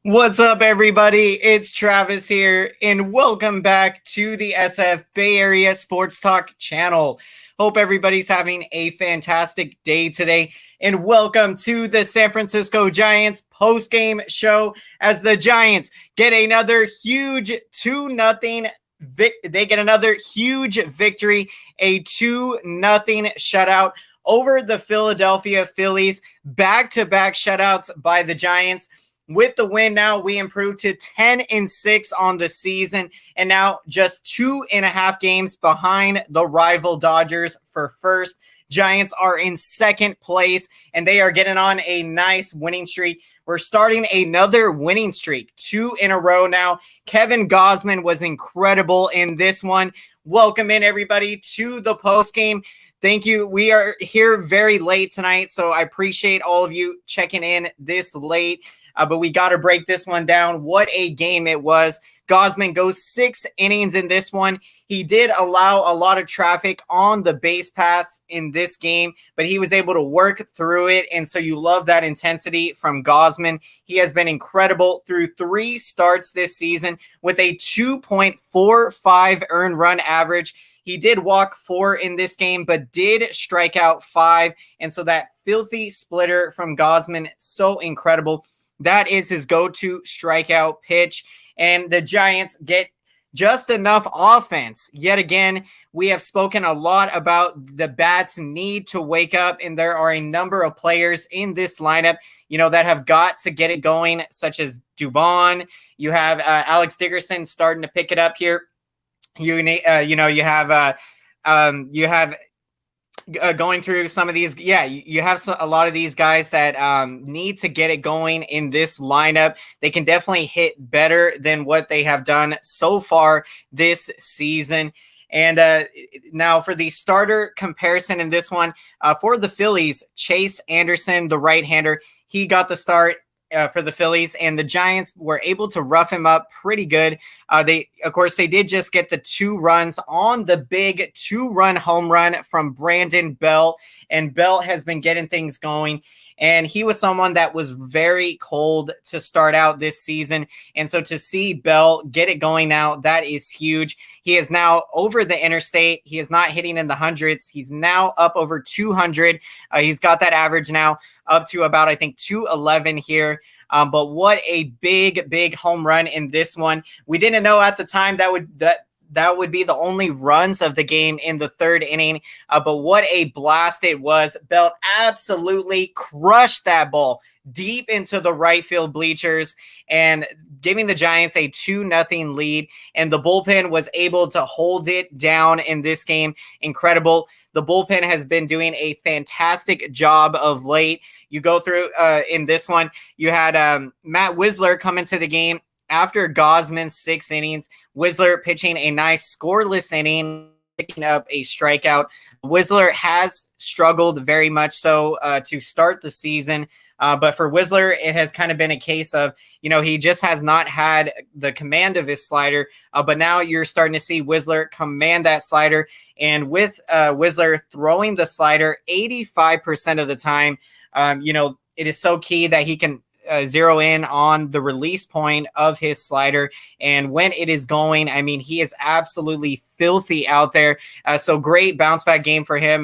What's up, everybody? It's Travis here, and welcome back to the SF Bay Area Sports Talk channel. Hope everybody's having a fantastic day today, and welcome to the San Francisco Giants post-game show as the Giants get another huge 2-0 they get another huge victory, a 2-0 shutout over the Philadelphia Phillies. Back-to-back shutouts by the Giants. With the win, now we improved to 10-6 on the season, and now just 2.5 games behind the rival Dodgers for first. Giants are in second place, and they are getting on a nice winning streak. We're starting another winning streak, 2 in a row now. Kevin Gausman was incredible in this one. Welcome in, everybody, to the postgame. Thank you. We are here very late tonight, so I appreciate all of you checking in this late. But we got to break this one down. What a game it was. Gausman goes 6 innings in this one. He did allow a lot of traffic on the base paths in this game, but he was able to work through it. And so you love that intensity from Gausman. He has been incredible through 3 starts this season with a 2.45 earned run average. He did walk 4 in this game, but did strike out 5. And so that filthy splitter from Gausman, so incredible. That is his go-to strikeout pitch, and the Giants get just enough offense. Yet again, we have spoken a lot about the bats need to wake up, and there are a number of players in this lineup, that have got to get it going, such as Dubon. You have Alex Dickerson starting to pick it up here. You have going through some of these, you have a lot of these guys that need to get it going in this lineup. They can definitely hit better than what they have done so far this season. And now for the starter comparison in this one, for the Phillies, Chase Anderson, the right-hander, he got the start for the Phillies, and the Giants were able to rough him up pretty good. They did just get the 2 runs on the big 2-run home run from Brandon Belt, and Belt has been getting things going. And he was someone that was very cold to start out this season. And so to see Bell get it going now, that is huge. He is now over the interstate. He is not hitting in the hundreds. He's now up over 200. He's got that average now up to about, I think, 211 here. But what a big home run in this one. We didn't know at the time that would be the only runs of the game in the 3rd inning. But what a blast it was. Belt absolutely crushed that ball deep into the right field bleachers and giving the Giants a 2-0 lead. And the bullpen was able to hold it down in this game. Incredible. The bullpen has been doing a fantastic job of late. You go through in this one, you had Matt Wisler come into the game after Gausman's 6 innings. Wisler pitching a nice scoreless inning, picking up a strikeout. Wisler has struggled very much so to start the season. But for Wisler, it has kind of been a case of, he just has not had the command of his slider. But now you're starting to see Wisler command that slider. And with Wisler throwing the slider 85% of the time, it is so key that he can zero in on the release point of his slider. And when it is going, I mean, he is absolutely filthy out there. So great bounce back game for him.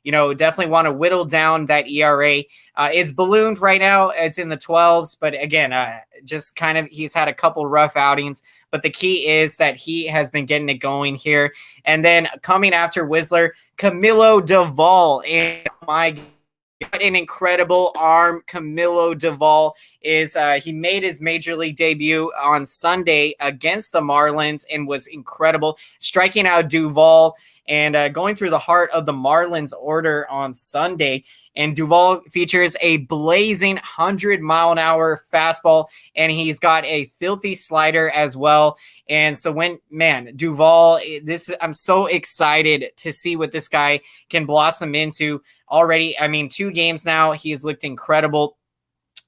Definitely want to whittle down that ERA. It's ballooned right now. It's in the 12s, but again, just kind of, he's had a couple rough outings, but the key is that he has been getting it going here. And then coming after Wisler, Camilo Doval. And my God, what an incredible arm Camilo Doval is. He made his major league debut on Sunday against the Marlins and was incredible, striking out Duvall and going through the heart of the Marlins order on Sunday. And Duvall features a blazing 100-mile-an-hour fastball, and he's got a filthy slider as well. And so Duvall, I'm so excited to see what this guy can blossom into already. I mean, 2 games now, he has looked incredible.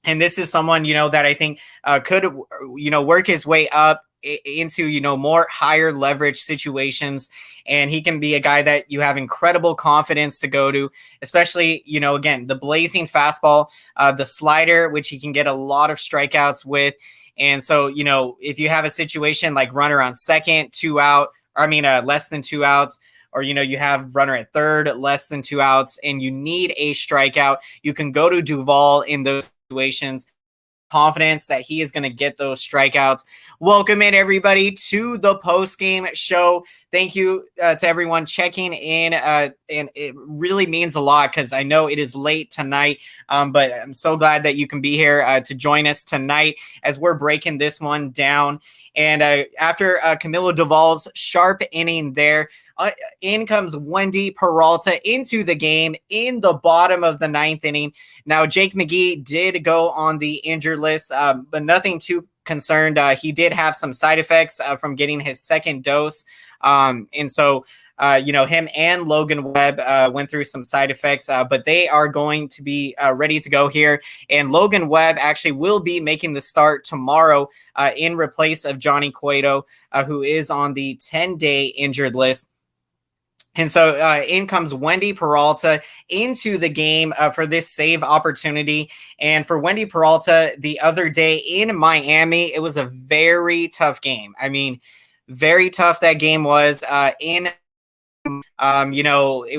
And this is someone, that I think could, work his way up into, more higher leverage situations. And he can be a guy that you have incredible confidence to go to, especially, again, the blazing fastball, the slider, which he can get a lot of strikeouts with. And so, if you have a situation like runner on second, 2 out, less than 2 outs, or, you have runner at third, less than 2 outs, and you need a strikeout, you can go to Duvall in those situations. Confidence that he is going to get those strikeouts. Welcome in, everybody, to the post-game show. Thank you to everyone checking in, and it really means a lot because I know it is late tonight, but I'm so glad that you can be here to join us tonight as we're breaking this one down. And after Camilo Duvall's sharp inning there, in comes Wendy Peralta into the game in the bottom of the 9th inning. Now, Jake McGee did go on the injured list, but nothing too concerned. He did have some side effects from getting his second dose. And so, him and Logan Webb went through some side effects, but they are going to be ready to go here. And Logan Webb actually will be making the start tomorrow in replace of Johnny Cueto, who is on the 10-day injured list. And so in comes Wendy Peralta into the game for this save opportunity. And for Wendy Peralta the other day in Miami, it was a very tough game. Very tough that game was. It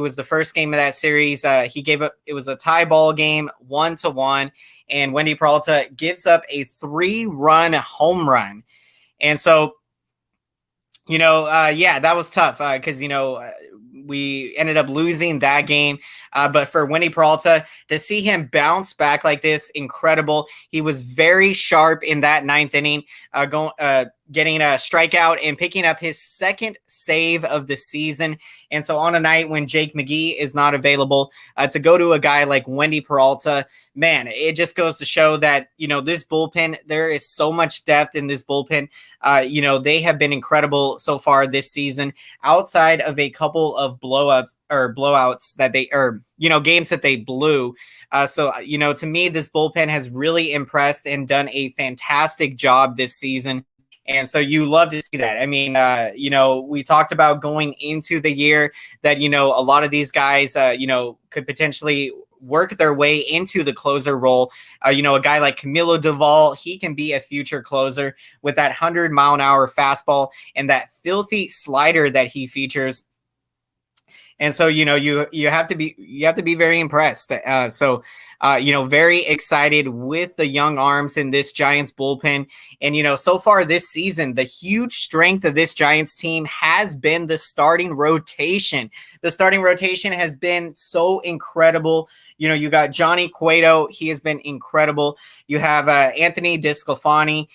was the first game of that series. He gave up, it was a tie ball game, 1-1. And Wendy Peralta gives up a 3-run home run. And so, that was tough because, we ended up losing that game. But for Wendy Peralta to see him bounce back like this, incredible. He was very sharp in that 9th inning, getting a strikeout and picking up his second save of the season. And so on a night when Jake McGee is not available, to go to a guy like Wendy Peralta, man, it just goes to show that, this bullpen, there is so much depth in this bullpen. They have been incredible so far this season, outside of a couple of blowouts that they, games that they blew. So, to me, this bullpen has really impressed and done a fantastic job this season. And so you love to see that. We talked about going into the year that, a lot of these guys, could potentially work their way into the closer role. A guy like Camilo Duvall, he can be a future closer with that 100-mile-an-hour fastball and that filthy slider that he features. And so, you have to be very impressed. Very excited with the young arms in this Giants bullpen. And, so far this season, the huge strength of this Giants team has been the starting rotation. The starting rotation has been so incredible. You got Johnny Cueto. He has been incredible. You have Anthony DeSclafani.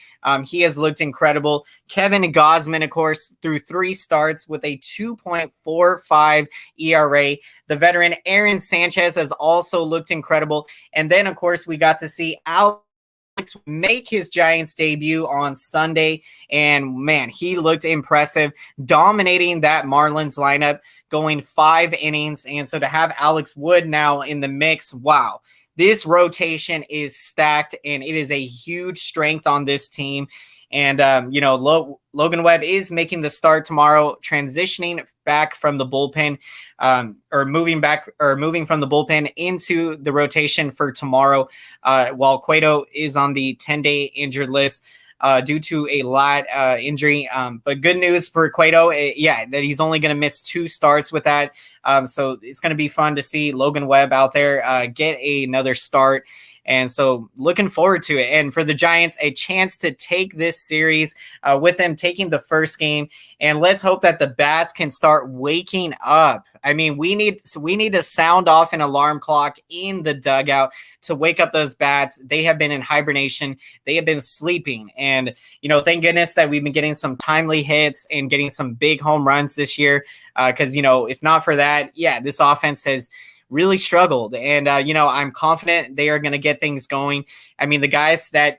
He has looked incredible. Kevin Gausman, of course, through 3 starts with a 2.45 ERA. The veteran Aaron Sanchez has also looked incredible. And then, of course, we got to see Alex make his Giants debut on Sunday. And, man, he looked impressive, dominating that Marlins lineup, going 5 innings. And so to have Alex Wood now in the mix, wow. This rotation is stacked, and it is a huge strength on this team. And, Logan Webb is making the start tomorrow, transitioning back from the bullpen, moving from the bullpen into the rotation for tomorrow, while Cueto is on the 10-day injured list due to a lat injury. But good news for Cueto, that he's only going to miss 2 starts with that. So it's going to be fun to see Logan Webb out there get another start. And so looking forward to it. And for the Giants, a chance to take this series with them taking the first game. And let's hope that the bats can start waking up. We need to sound off an alarm clock in the dugout to wake up those bats. They have been in hibernation. They have been sleeping. And, thank goodness that we've been getting some timely hits and getting some big home runs this year. Because, if not for that, this offense has really struggled. And, I'm confident they are going to get things going. The guys that,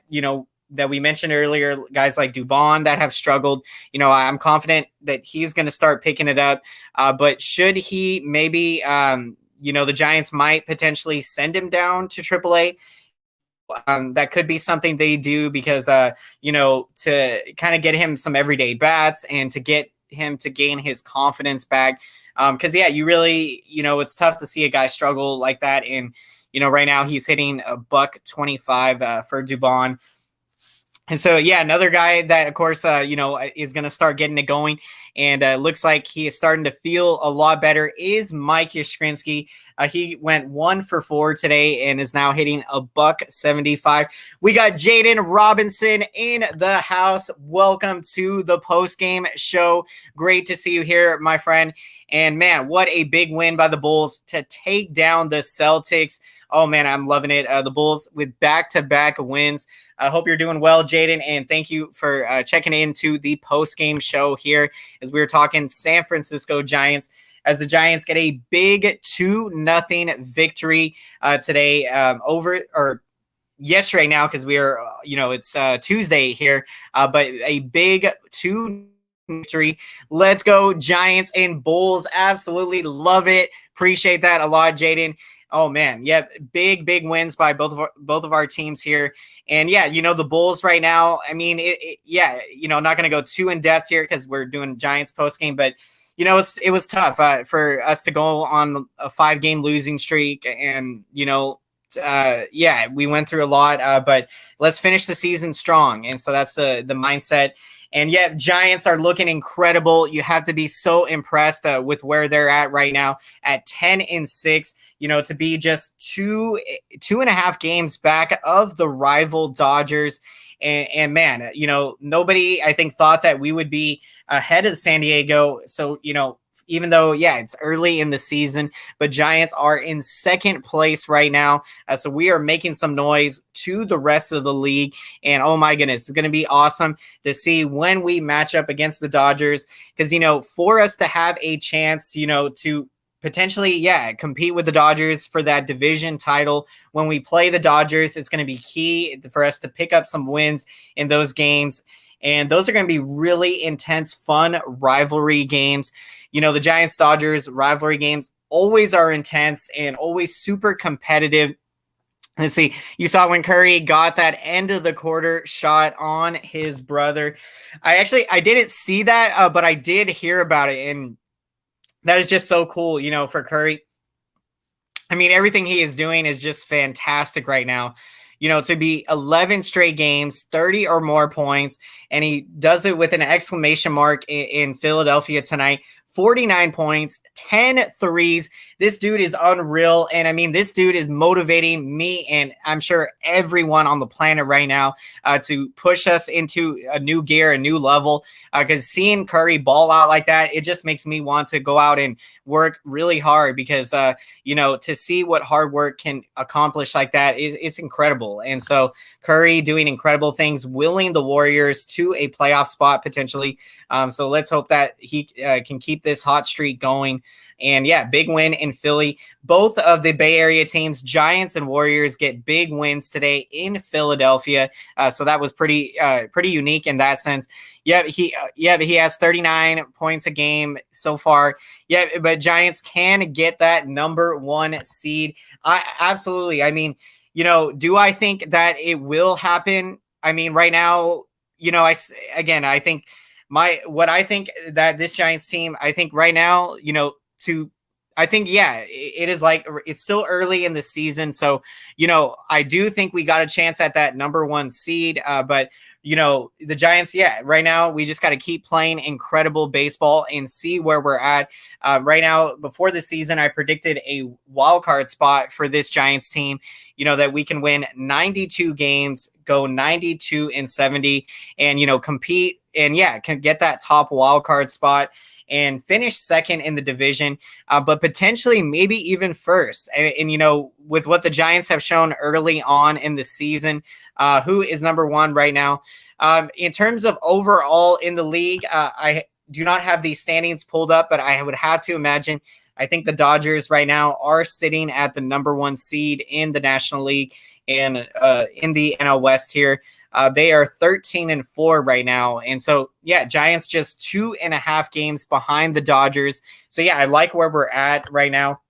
that we mentioned earlier, guys like Dubon that have struggled, I'm confident that he's going to start picking it up. But should he maybe, the Giants might potentially send him down to AAA. That could be something they do because, to kind of get him some everyday bats and to get him to gain his confidence back. Because, you really, it's tough to see a guy struggle like that. And, right now he's hitting $125 for Dubon. And so, yeah, another guy that, of course, is going to start getting it going, and looks like he is starting to feel a lot better, is Mike Yastrzemski. He went 1 for 4 today and is now hitting a $175. We got Jaden Robinson in the house. Welcome to the post-game show. Great to see you here, my friend. And, man, what a big win by the Bulls to take down the Celtics. Oh, man, I'm loving it. The Bulls with back-to-back wins. I hope you're doing well, Jaden, and thank you for checking into the post-game show here as we were talking San Francisco Giants, as the Giants get a big 2-0 victory today yesterday now, because we are, it's Tuesday here, but a big 2 victory. Let's go Giants and Bulls. Absolutely love it. Appreciate that a lot, Jaden. Oh, man. Yeah, big wins by both of our teams here. And, yeah, the Bulls right now, I mean, not going to go too in-depth here because we're doing Giants postgame, but, it was tough for us to go on a 5-game losing streak. And, we went through a lot, but let's finish the season strong. And so that's the mindset. And yet Giants are looking incredible. You have to be so impressed with where they're at right now at 10-6, to be just two and a half games back of the rival Dodgers. And man, nobody, I think, thought that we would be ahead of San Diego. So, even though, it's early in the season, but Giants are in second place right now. So we are making some noise to the rest of the league. And oh my goodness, it's going to be awesome to see when we match up against the Dodgers. Because, for us to have a chance, to potentially, compete with the Dodgers for that division title, when we play the Dodgers, it's going to be key for us to pick up some wins in those games. And those are going to be really intense, fun rivalry games. The Giants-Dodgers rivalry games always are intense and always super competitive. Let's see. You saw when Curry got that end of the quarter shot on his brother. I didn't see that, but I did hear about it. And that is just so cool, for Curry. I mean, everything he is doing is just fantastic right now. To be 11 straight games, 30 or more points, and he does it with an exclamation mark in Philadelphia tonight. 49 points, 10 threes. This dude is unreal. And I mean, this dude is motivating me and I'm sure everyone on the planet right now to push us into a new gear, a new level. Because seeing Curry ball out like that, it just makes me want to go out and work really hard because, to see what hard work can accomplish like that it's incredible. And so Curry doing incredible things, willing the Warriors to a playoff spot potentially. So let's hope that he can keep this hot streak going. And big win in Philly. Both of the Bay Area teams, Giants and Warriors, get big wins today in Philadelphia. So that was pretty unique in that sense. He has 39 points a game so far. But Giants can get that number 1 seed. Absolutely. I mean, do I think that it will happen? I mean, right now, I think what I think that this Giants team, I think right now, it is like it's still early in the season. So, I do think we got a chance at that number 1 seed. But, the Giants, right now we just got to keep playing incredible baseball and see where we're at. Right now, before the season, I predicted a wild card spot for this Giants team, that we can win 92 games, go 92-70 and, compete and can get that top wild card spot and finish second in the division, but potentially maybe even first. And with what the Giants have shown early on in the season, who is number 1 right now? In terms of overall in the league, I do not have these standings pulled up, but I would have to imagine, I think the Dodgers right now are sitting at the number 1 seed in the National League and in the NL West here. They are 13-4 right now. And so, Giants just 2.5 games behind the Dodgers. So, I like where we're at right now.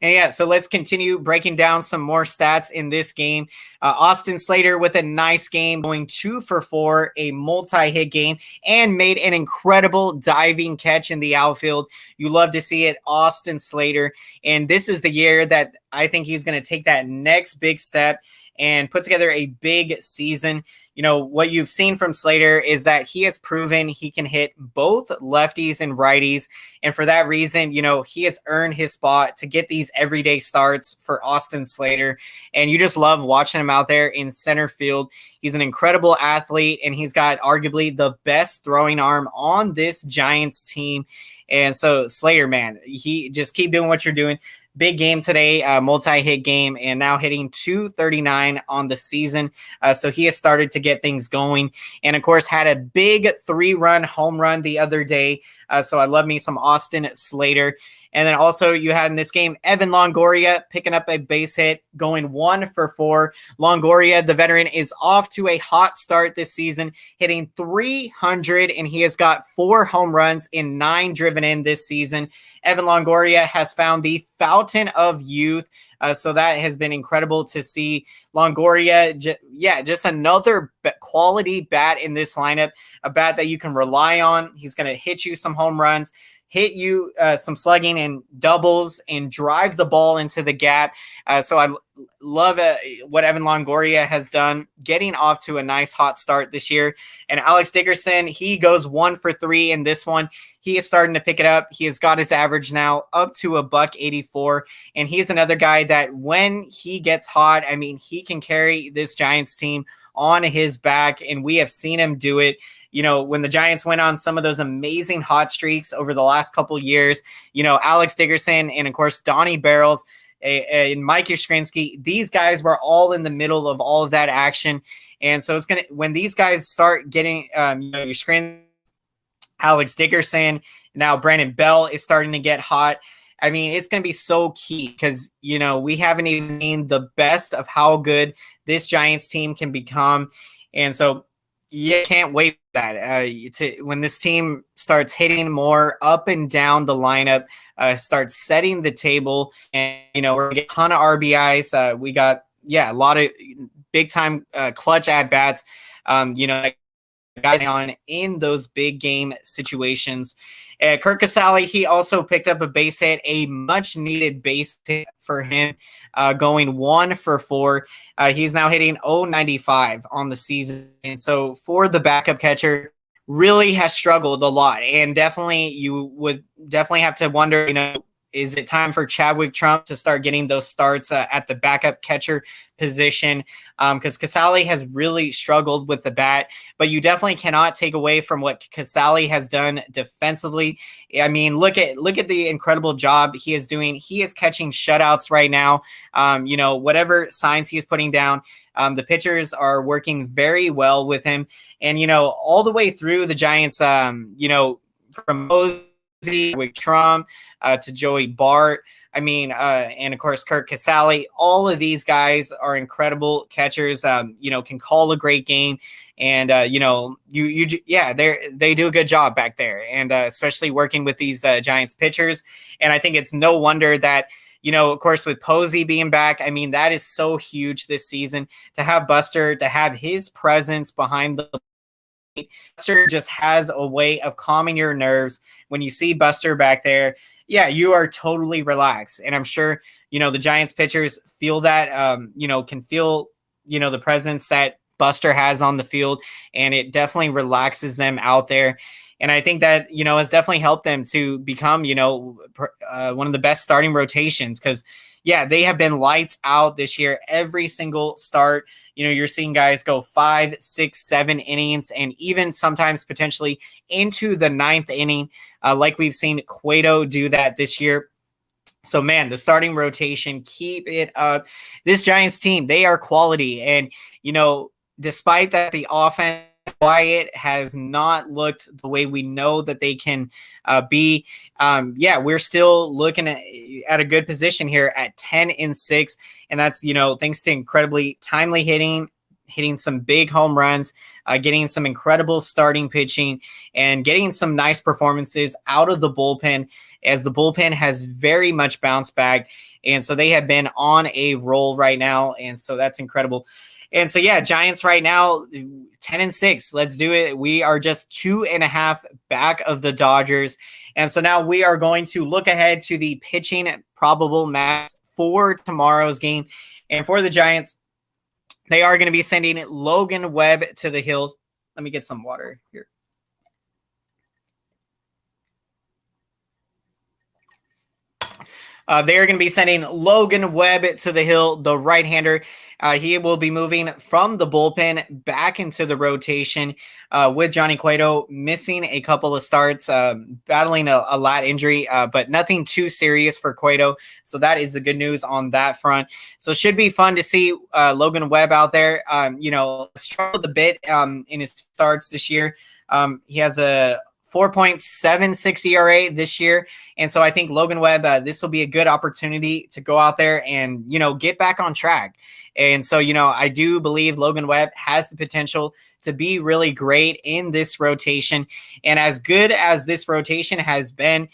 And so let's continue breaking down some more stats in this game. Austin Slater with a nice game, going 2 for 4, a multi-hit game, and made an incredible diving catch in the outfield. You love to see it, Austin Slater. And this is the year that I think he's going to take that next big step and put together a big season. What you've seen from Slater is that he has proven he can hit both lefties and righties. And for that reason, he has earned his spot to get these everyday starts for Austin Slater. And you just love watching him out there in center field. He's an incredible athlete, and he's got arguably the best throwing arm on this Giants team. And so Slater, man, he just keep doing what you're doing. Big game today, multi-hit game, and now hitting 239 on the season. So he has started to get things going. And, of course, had a big 3-run home run the other day. So I love me some Austin Slater. And then also you had in this game, Evan Longoria picking up a base hit, going 1 for 4. Longoria, the veteran, is off to a hot start this season, hitting 300, and he has got 4 home runs in 9 driven in this season. Evan Longoria has found the fountain of youth. So that has been incredible to see. Longoria, just another quality bat in this lineup, a bat that you can rely on. He's going to hit you some home runs, hit you some slugging and doubles, and drive the ball into the gap. So I love what Evan Longoria has done, getting off to a nice hot start this year. And Alex Dickerson, he goes 1 for 3 in this one. He is starting to pick it up. He has got his average now up to $184. And he's another guy that when he gets hot, I mean, he can carry this Giants team on his back. And we have seen him do it. When the Giants went on some of those amazing hot streaks over the last couple years, Alex Dickerson and, of course, Donnie Barrels and Mike Yastrzemski, these guys were all in the middle of all of that action. And so it's when these guys start getting, Yastrzemski, Alex Dickerson, now Brandon Bell is starting to get hot. I mean, it's going to be so key because, we haven't even seen the best of how good this Giants team can become. And so you can't wait for that. When this team starts hitting more up and down the lineup, starts setting the table, and, we're going to get a ton of RBIs. We got, a lot of big-time clutch at-bats, guys on in those big game situations. Kirk Casale, he also picked up a base hit, a much-needed base hit for him, going 1 for 4. He's now hitting .095 on the season. And so for the backup catcher, really has struggled a lot. And definitely you would definitely have to wonder, is it time for Chadwick Trump to start getting those starts at the backup catcher position? Because Casale has really struggled with the bat, but you definitely cannot take away from what Casale has done defensively. I mean, look at the incredible job he is doing. He is catching shutouts right now. Whatever signs he is putting down, the pitchers are working very well with him. And, all the way through the Giants, from with Trump to Joey Bart. I mean, and of course, Kirk Casale, all of these guys are incredible catchers, can call a great game. And, they do a good job back there. And especially working with these Giants pitchers. And I think it's no wonder that, of course, with Posey being back, I mean, that is so huge this season to have Buster, to have his presence behind the Buster just has a way of calming your nerves. When you see Buster back there, you are totally relaxed. And I'm sure, the Giants pitchers feel that, can feel, the presence that Buster has on the field, and it definitely relaxes them out there. And I think that, has definitely helped them to become, one of the best starting rotations because, they have been lights out this year. Every single start, you're seeing guys go 5, 6, 7 innings, and even sometimes potentially into the 9th inning, like we've seen Cueto do that this year. So, man, the starting rotation, keep it up. This Giants team, they are quality. And, despite that, the offense, Wyatt has not looked the way we know that they can be. We're still looking at a good position here at 10-6, and that's thanks to incredibly timely hitting some big home runs, getting some incredible starting pitching, and getting some nice performances out of the bullpen, as the bullpen has very much bounced back, and so they have been on a roll right now, and so that's incredible. And so, Giants right now, 10-6. Let's do it. We are just 2.5 back of the Dodgers. And so now we are going to look ahead to the pitching probable match for tomorrow's game. And for the Giants, They are going to be sending Logan Webb to the hill. Let me get some water here. They are going to be sending Logan Webb to the hill, the right-hander. He will be moving from the bullpen back into the rotation with Johnny Cueto missing a couple of starts, battling a lat injury, but nothing too serious for Cueto. So that is the good news on that front. So it should be fun to see Logan Webb out there. Struggled a bit in his starts this year. He has a 4.76 ERA this year. And so I think Logan Webb, this will be a good opportunity to go out there and, get back on track. And so, I do believe Logan Webb has the potential to be really great in this rotation. And as good as this rotation has been,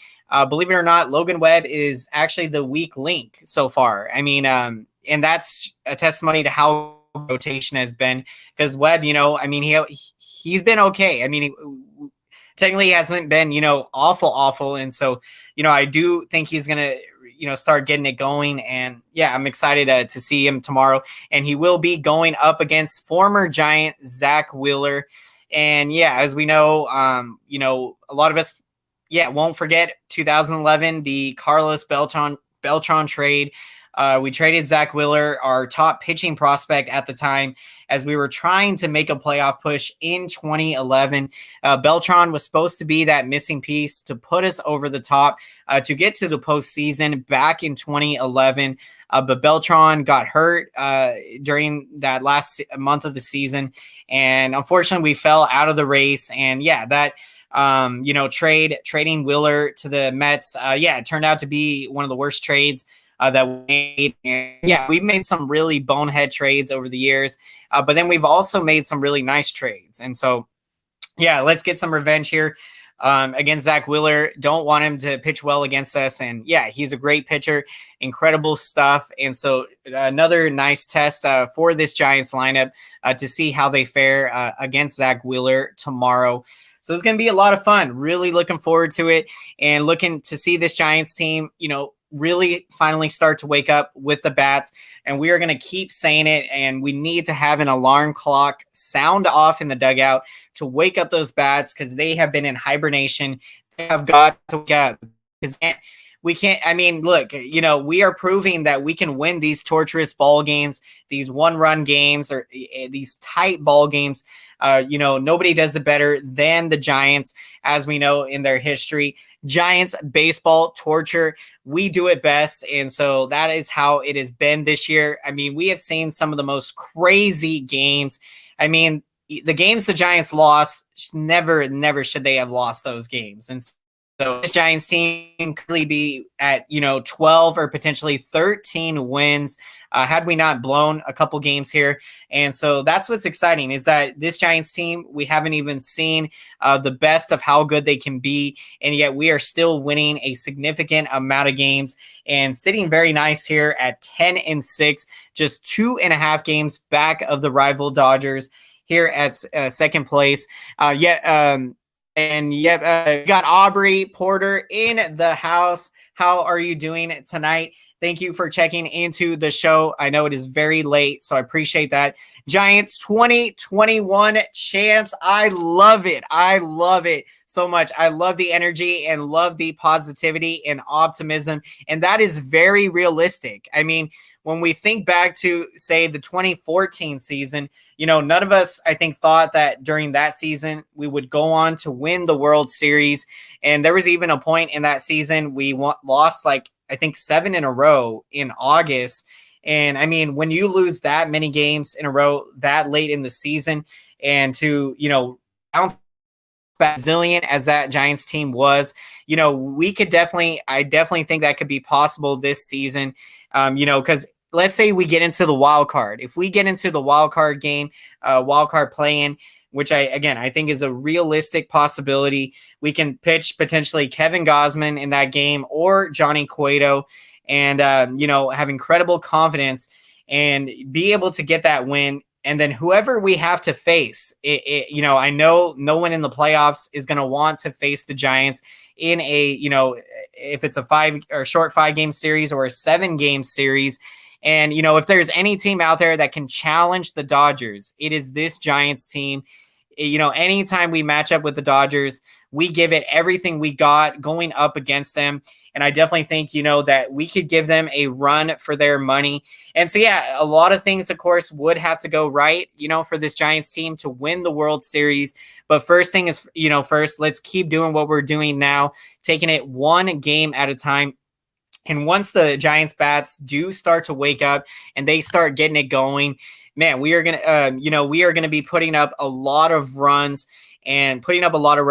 believe it or not, Logan Webb is actually the weak link so far. I mean, and that's a testimony to how rotation has been, because Webb, he's been okay. I mean, technically he hasn't been, awful. And so, I do think he's going to, start getting it going. And yeah, I'm excited to see him tomorrow. And he will be going up against former Giant Zach Wheeler. And yeah, as we know, a lot of us, won't forget 2011, the Carlos Beltran trade. We traded Zach Wheeler, our top pitching prospect at the time, as we were trying to make a playoff push in 2011. Beltran was supposed to be that missing piece to put us over the top to get to the postseason back in 2011. But Beltran got hurt during that last month of the season. And unfortunately, we fell out of the race. And yeah, that trading Wheeler to the Mets, it turned out to be one of the worst trades that we made. And yeah, we've made some really bonehead trades over the years, but then we've also made some really nice trades. And so, yeah, let's get some revenge here against Zach Wheeler. Don't want him to pitch well against us. And yeah, he's a great pitcher, incredible stuff. And so another nice test for this Giants lineup to see how they fare against Zach Wheeler tomorrow. So it's going to be a lot of fun. Really looking forward to it and looking to see this Giants team, really finally start to wake up with the bats. And we are going to keep saying it. And we need to have an alarm clock sound off in the dugout to wake up those bats, because they have been in hibernation. They have got to wake up. We can't, look, we are proving that we can win these torturous ball games, these one-run games, or these tight ball games. Nobody does it better than the Giants, as we know in their history. Giants baseball torture, we do it best. And so that is how it has been this year. We have seen some of the most crazy games. The games the Giants lost, never should they have lost those games. And so this Giants team could really be at, 12 or potentially 13 wins had we not blown a couple games here. And so that's what's exciting, is that this Giants team, we haven't even seen the best of how good they can be. And yet we are still winning a significant amount of games and sitting very nice here at 10-6, just 2.5 games back of the rival Dodgers here at second place. We got Aubrey Porter in the house. How are you doing tonight? Thank you for checking into the show. I know it is very late, so I appreciate that. Giants 2021 champs. I love it. I love it so much. I love the energy and love the positivity and optimism. And that is very realistic. When we think back to, say, the 2014 season, none of us, I think, thought that during that season we would go on to win the World Series. And there was even a point in that season we lost, I think, 7 in a row in August. And when you lose that many games in a row that late in the season, and to, bounce back resilient as that Giants team was, I definitely think that could be possible this season. Because let's say we get into the wild card. If we get into the wild card game, wild card play-in, which I think is a realistic possibility, we can pitch potentially Kevin Gausman in that game or Johnny Cueto, and have incredible confidence and be able to get that win. And then whoever we have to face, I know no one in the playoffs is going to want to face the Giants in a, if it's a short 5-game series or a 7-game series. And, if there's any team out there that can challenge the Dodgers, it is this Giants team. Anytime we match up with the Dodgers, we give it everything we got going up against them. And I definitely think, that we could give them a run for their money. And so, yeah, a lot of things, of course, would have to go right, for this Giants team to win the World Series. But first thing is, first, let's keep doing what we're doing now, taking it one game at a time. And once the Giants bats do start to wake up and they start getting it going, man, we are gonna be putting up a lot of runs and getting a lot of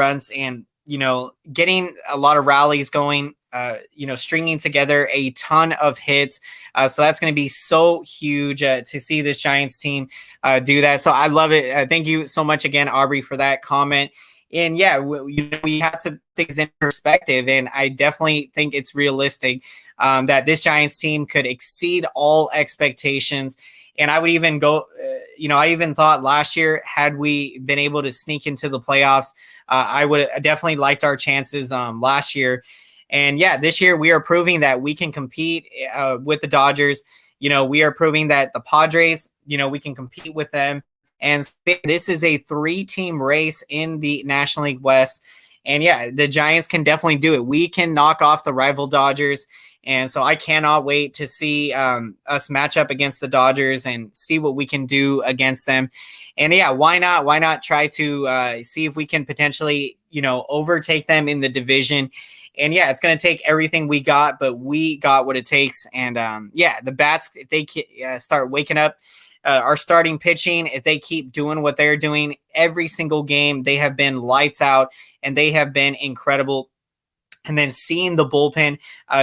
rallies going. Stringing together a ton of hits. So that's going to be so huge to see this Giants team do that. So I love it. Thank you so much again, Aubrey, for that comment. And yeah, we have to put things in perspective, and I definitely think it's realistic that this Giants team could exceed all expectations. And I would even go, I even thought last year, had we been able to sneak into the playoffs, I would have definitely liked our chances last year. And yeah, this year we are proving that we can compete with the Dodgers. We are proving that the Padres, we can compete with them. And this is a 3-team race in the National League West. And yeah, the Giants can definitely do it. We can knock off the rival Dodgers. And so I cannot wait to see us match up against the Dodgers and see what we can do against them. And yeah, why not? Why not try to see if we can potentially, overtake them in the division? And yeah, it's going to take everything we got, but we got what it takes. And the bats, if they start waking up, our starting pitching, if they keep doing what they're doing every single game, they have been lights out and they have been incredible. And then seeing the bullpen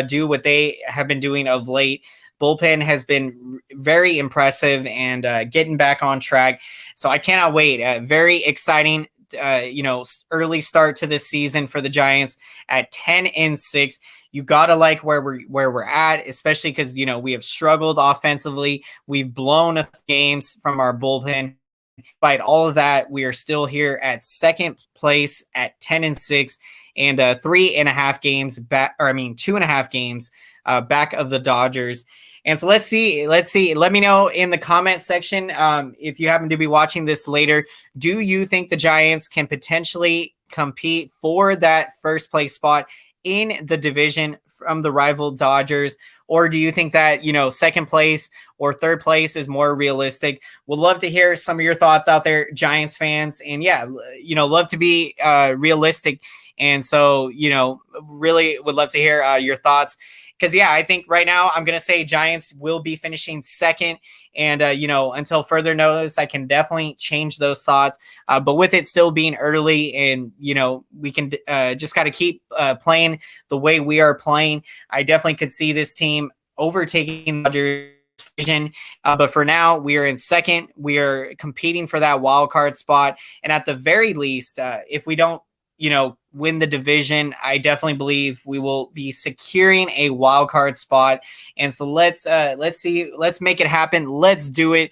do what they have been doing of late, bullpen has been very impressive and getting back on track. So I cannot wait. Very exciting, early start to this season for the Giants at 10-6. You gotta like where we're at, especially because we have struggled offensively. We've blown games from our bullpen. Despite all of that, we are still here at second place at 10-6. And 3.5 games back, 2.5 games back of the Dodgers. And so let's see. Let me know in the comment section if you happen to be watching this later. Do you think the Giants can potentially compete for that first place spot in the division from the rival Dodgers? Or do you think that, second place or third place is more realistic? Would love to hear some of your thoughts out there, Giants fans. And yeah, love to be realistic. And so, really would love to hear your thoughts. Because, yeah, I think right now I'm going to say Giants will be finishing second. And, until further notice, I can definitely change those thoughts. But with it still being early and, we can just got to keep playing the way we are playing, I definitely could see this team overtaking the Dodgers division. But for now, we are in second. We are competing for that wild card spot. And at the very least, if we don't, win the division, I definitely believe we will be securing a wild card spot. And so let's see, let's make it happen. Let's do it.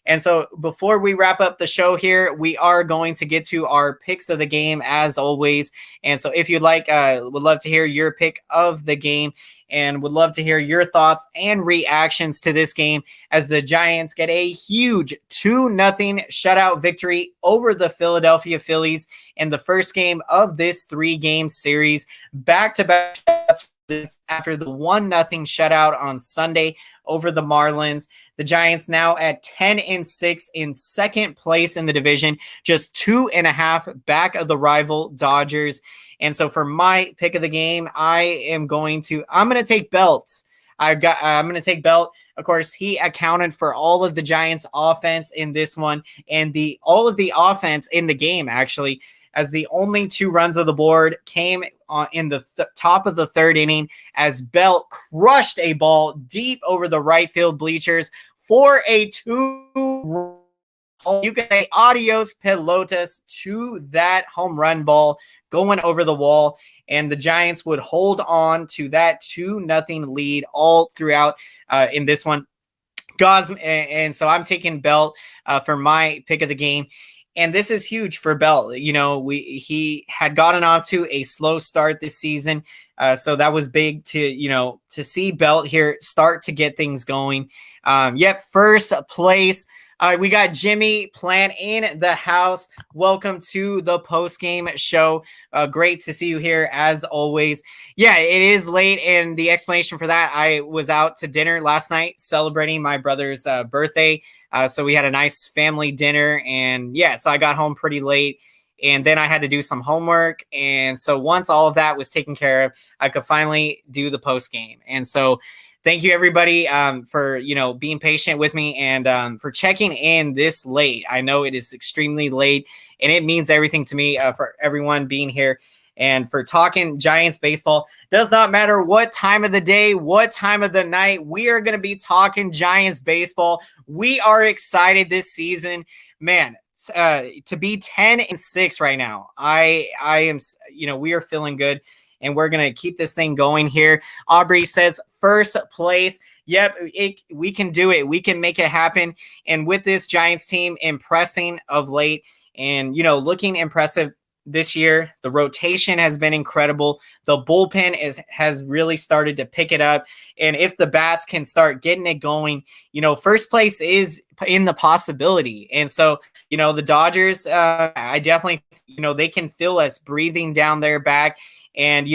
And so before we wrap up the show here, we are going to get to our picks of the game as always. And so if you'd like, would love to hear your pick of the game and would love to hear your thoughts and reactions to this game as the Giants get a huge 2-0 shutout victory over the Philadelphia Phillies in the first game of this 3-game series. Back-to-back after the 1-0 shutout on Sunday over the Marlins. The Giants now at 10-6 in second place in the division, just 2.5 back of the rival Dodgers. And so for my pick of the game, I'm going to take Belt. I'm going to take Belt. Of course, he accounted for all of the Giants offense in this one and all of the offense in the game, actually, as the only 2 runs of the board came in the top of the third inning as Belt crushed a ball deep over the right field bleachers for a 2. You can say adios pelotas to that home run ball going over the wall, and the Giants would hold on to that 2-0 lead all throughout in this one. And so I'm taking Belt for my pick of the game. And this is huge for Belt. He had gotten off to a slow start this season. So that was big to see Belt here start to get things going. Yet first place. We got Jimmy Plant in the house. Welcome to the post-game show. Great to see you here as always. Yeah, it is late, and the explanation for that, I was out to dinner last night celebrating my brother's birthday. So we had a nice family dinner, and yeah, so I got home pretty late, and then I had to do some homework. And so once all of that was taken care of, I could finally do the post-game. And so thank you, everybody, for being patient with me and for checking in this late. I know it is extremely late, and it means everything to me for everyone being here and for talking Giants baseball. Does not matter what time of the day, what time of the night, we are going to be talking Giants baseball. We are excited this season, man. To be 10-6 right now, I am. We are feeling good. And we're going to keep this thing going here. Aubrey says first place. Yep, we can do it. We can make it happen. And with this Giants team impressing of late and, looking impressive this year, the rotation has been incredible. The bullpen has really started to pick it up. And if the bats can start getting it going, first place is in the possibility. And so, the Dodgers, I definitely, they can feel us breathing down their back. And,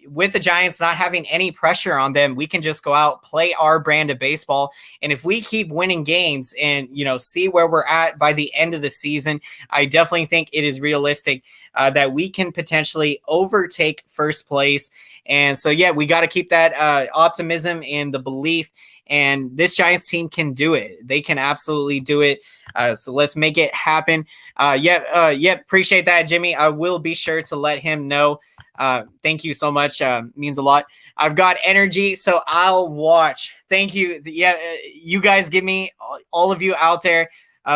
with the Giants not having any pressure on them, we can just go out, play our brand of baseball. And if we keep winning games and, see where we're at by the end of the season, I definitely think it is realistic that we can potentially overtake first place. And so, yeah, we got to keep that optimism and the belief. And this Giants team can do it. They can absolutely do it. So let's make it happen. Appreciate that, Jimmy. I will be sure to let him know. Thank you so much. Means a lot. I've got energy, so I'll watch. Thank you. Yeah, you guys give me, all of you out there,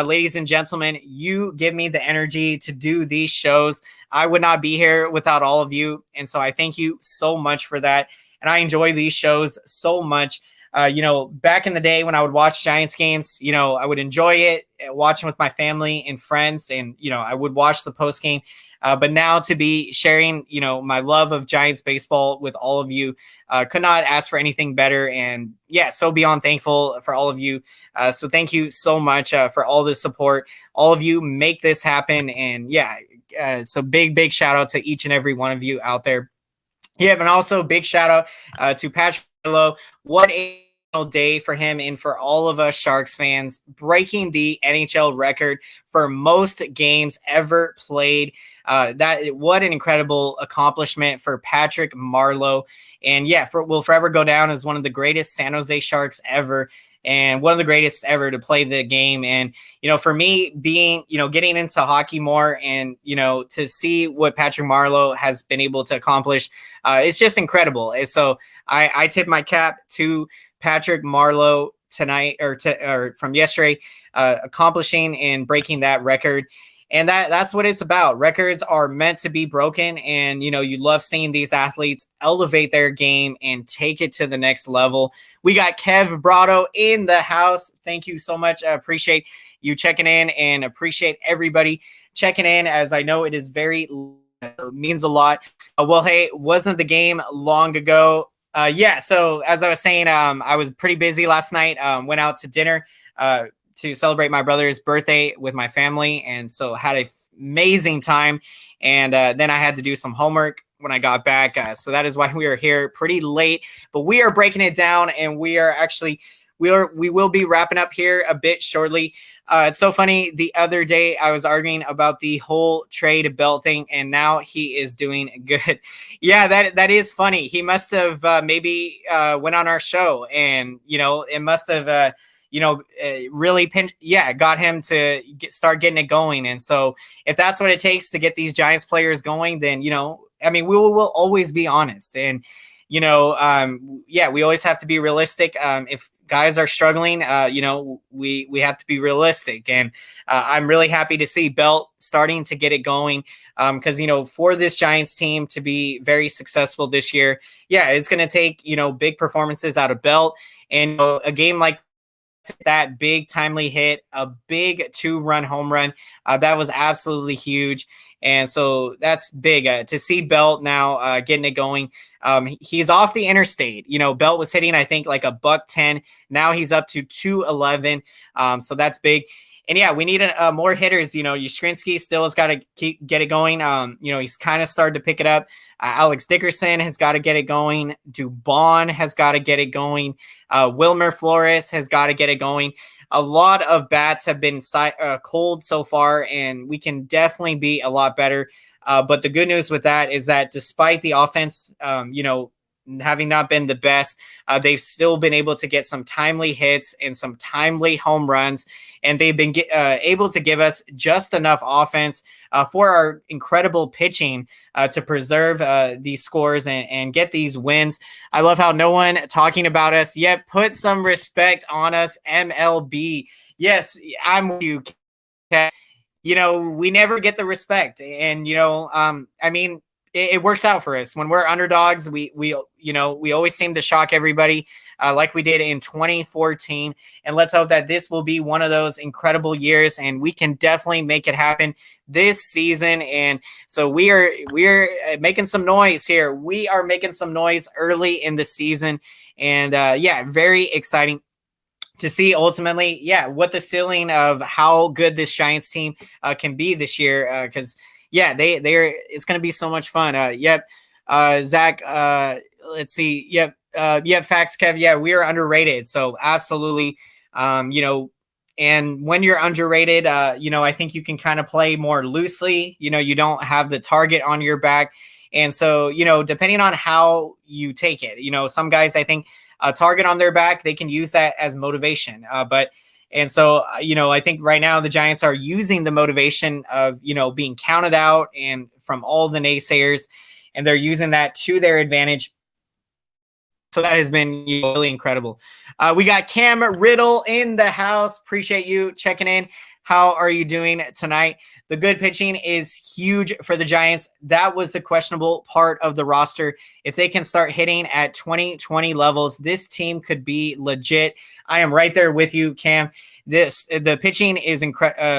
ladies and gentlemen, you give me the energy to do these shows. I would not be here without all of you. And so I thank you so much for that. And I enjoy these shows so much. Back in the day when I would watch Giants games, I would enjoy it watching with my family and friends, and, I would watch the post game. But now to be sharing, my love of Giants baseball with all of you, could not ask for anything better. And yeah, so beyond thankful for all of you. So thank you so much for all the support. All of you make this happen. And yeah, so big shout out to each and every one of you out there. Yeah, and also big shout out to Patrick. What a day for him and for all of us Sharks fans, breaking the NHL record for most games ever played. What an incredible accomplishment for Patrick Marleau. And yeah, will forever go down as one of the greatest San Jose Sharks ever, and one of the greatest ever to play the game. And, for me being, getting into hockey more and, to see what Patrick Marleau has been able to accomplish, it's just incredible. And so I tip my cap to Patrick Marleau tonight or from yesterday, accomplishing and breaking that record. And that's what it's about. Records are meant to be broken. And, you love seeing these athletes elevate their game and take it to the next level. We got Kev Brado in the house. Thank you so much. I appreciate you checking in and appreciate everybody checking in, as I know it is means a lot. Well, hey, wasn't the game long ago? Yeah. So as I was saying, I was pretty busy last night. Went out to dinner, to celebrate my brother's birthday with my family. And so had an amazing time. And then I had to do some homework when I got back. So that is why we are here pretty late, but we are breaking it down, and we will be wrapping up here a bit shortly. It's so funny. The other day I was arguing about the whole trade Belt thing, and now he is doing good. Yeah, that is funny. He must have maybe went on our show, and, it must have, really got him to start getting it going. And so if that's what it takes to get these Giants players going, then, we will always be honest. And, we always have to be realistic. If guys are struggling, we have to be realistic. And I'm really happy to see Belt starting to get it going, because, for this Giants team to be very successful this year, it's going to take, big performances out of Belt. And a game like that big timely hit, a big 2-run home run. That was absolutely huge. And so that's big to see Belt now getting it going. He's off the interstate. Belt was hitting, I think, like a $110. Now he's up to 211. So that's big. And yeah, we need more hitters. Yastrzemski still has got to get it going. He's kind of started to pick it up. Alex Dickerson has got to get it going. Dubon has got to get it going. Wilmer Flores has got to get it going. A lot of bats have been cold so far, and we can definitely be a lot better. But the good news with that is that despite the offense, having not been the best, they've still been able to get some timely hits and some timely home runs, and they've been able to give us just enough offense for our incredible pitching to preserve these scores and get these wins. I love how no one talking about us yet. Put some respect on us, MLB. Yes, I'm with you. We never get the respect, and it works out for us when we're underdogs. We always seem to shock everybody, like we did in 2014. And let's hope that this will be one of those incredible years, and we can definitely make it happen this season. And so we're making some noise here. We are making some noise early in the season, and very exciting to see ultimately, what the ceiling of how good this Giants team can be this year. Because it's going to be so much fun. Zach, let's see. Facts, Kev. Yeah, we are underrated. So absolutely. And when you're underrated, I think you can kind of play more loosely. You don't have the target on your back. And so, depending on how you take it, some guys, I think, a target on their back, they can use that as motivation. And so, I think right now the Giants are using the motivation of, being counted out and from all the naysayers, and they're using that to their advantage. So that has been really incredible. We got Cam Riddle in the house. Appreciate you checking in. How are you doing tonight? The good pitching is huge for the Giants. That was the questionable part of the roster. If they can start hitting at 2020 levels, this team could be legit. I am right there with you, Cam. The pitching is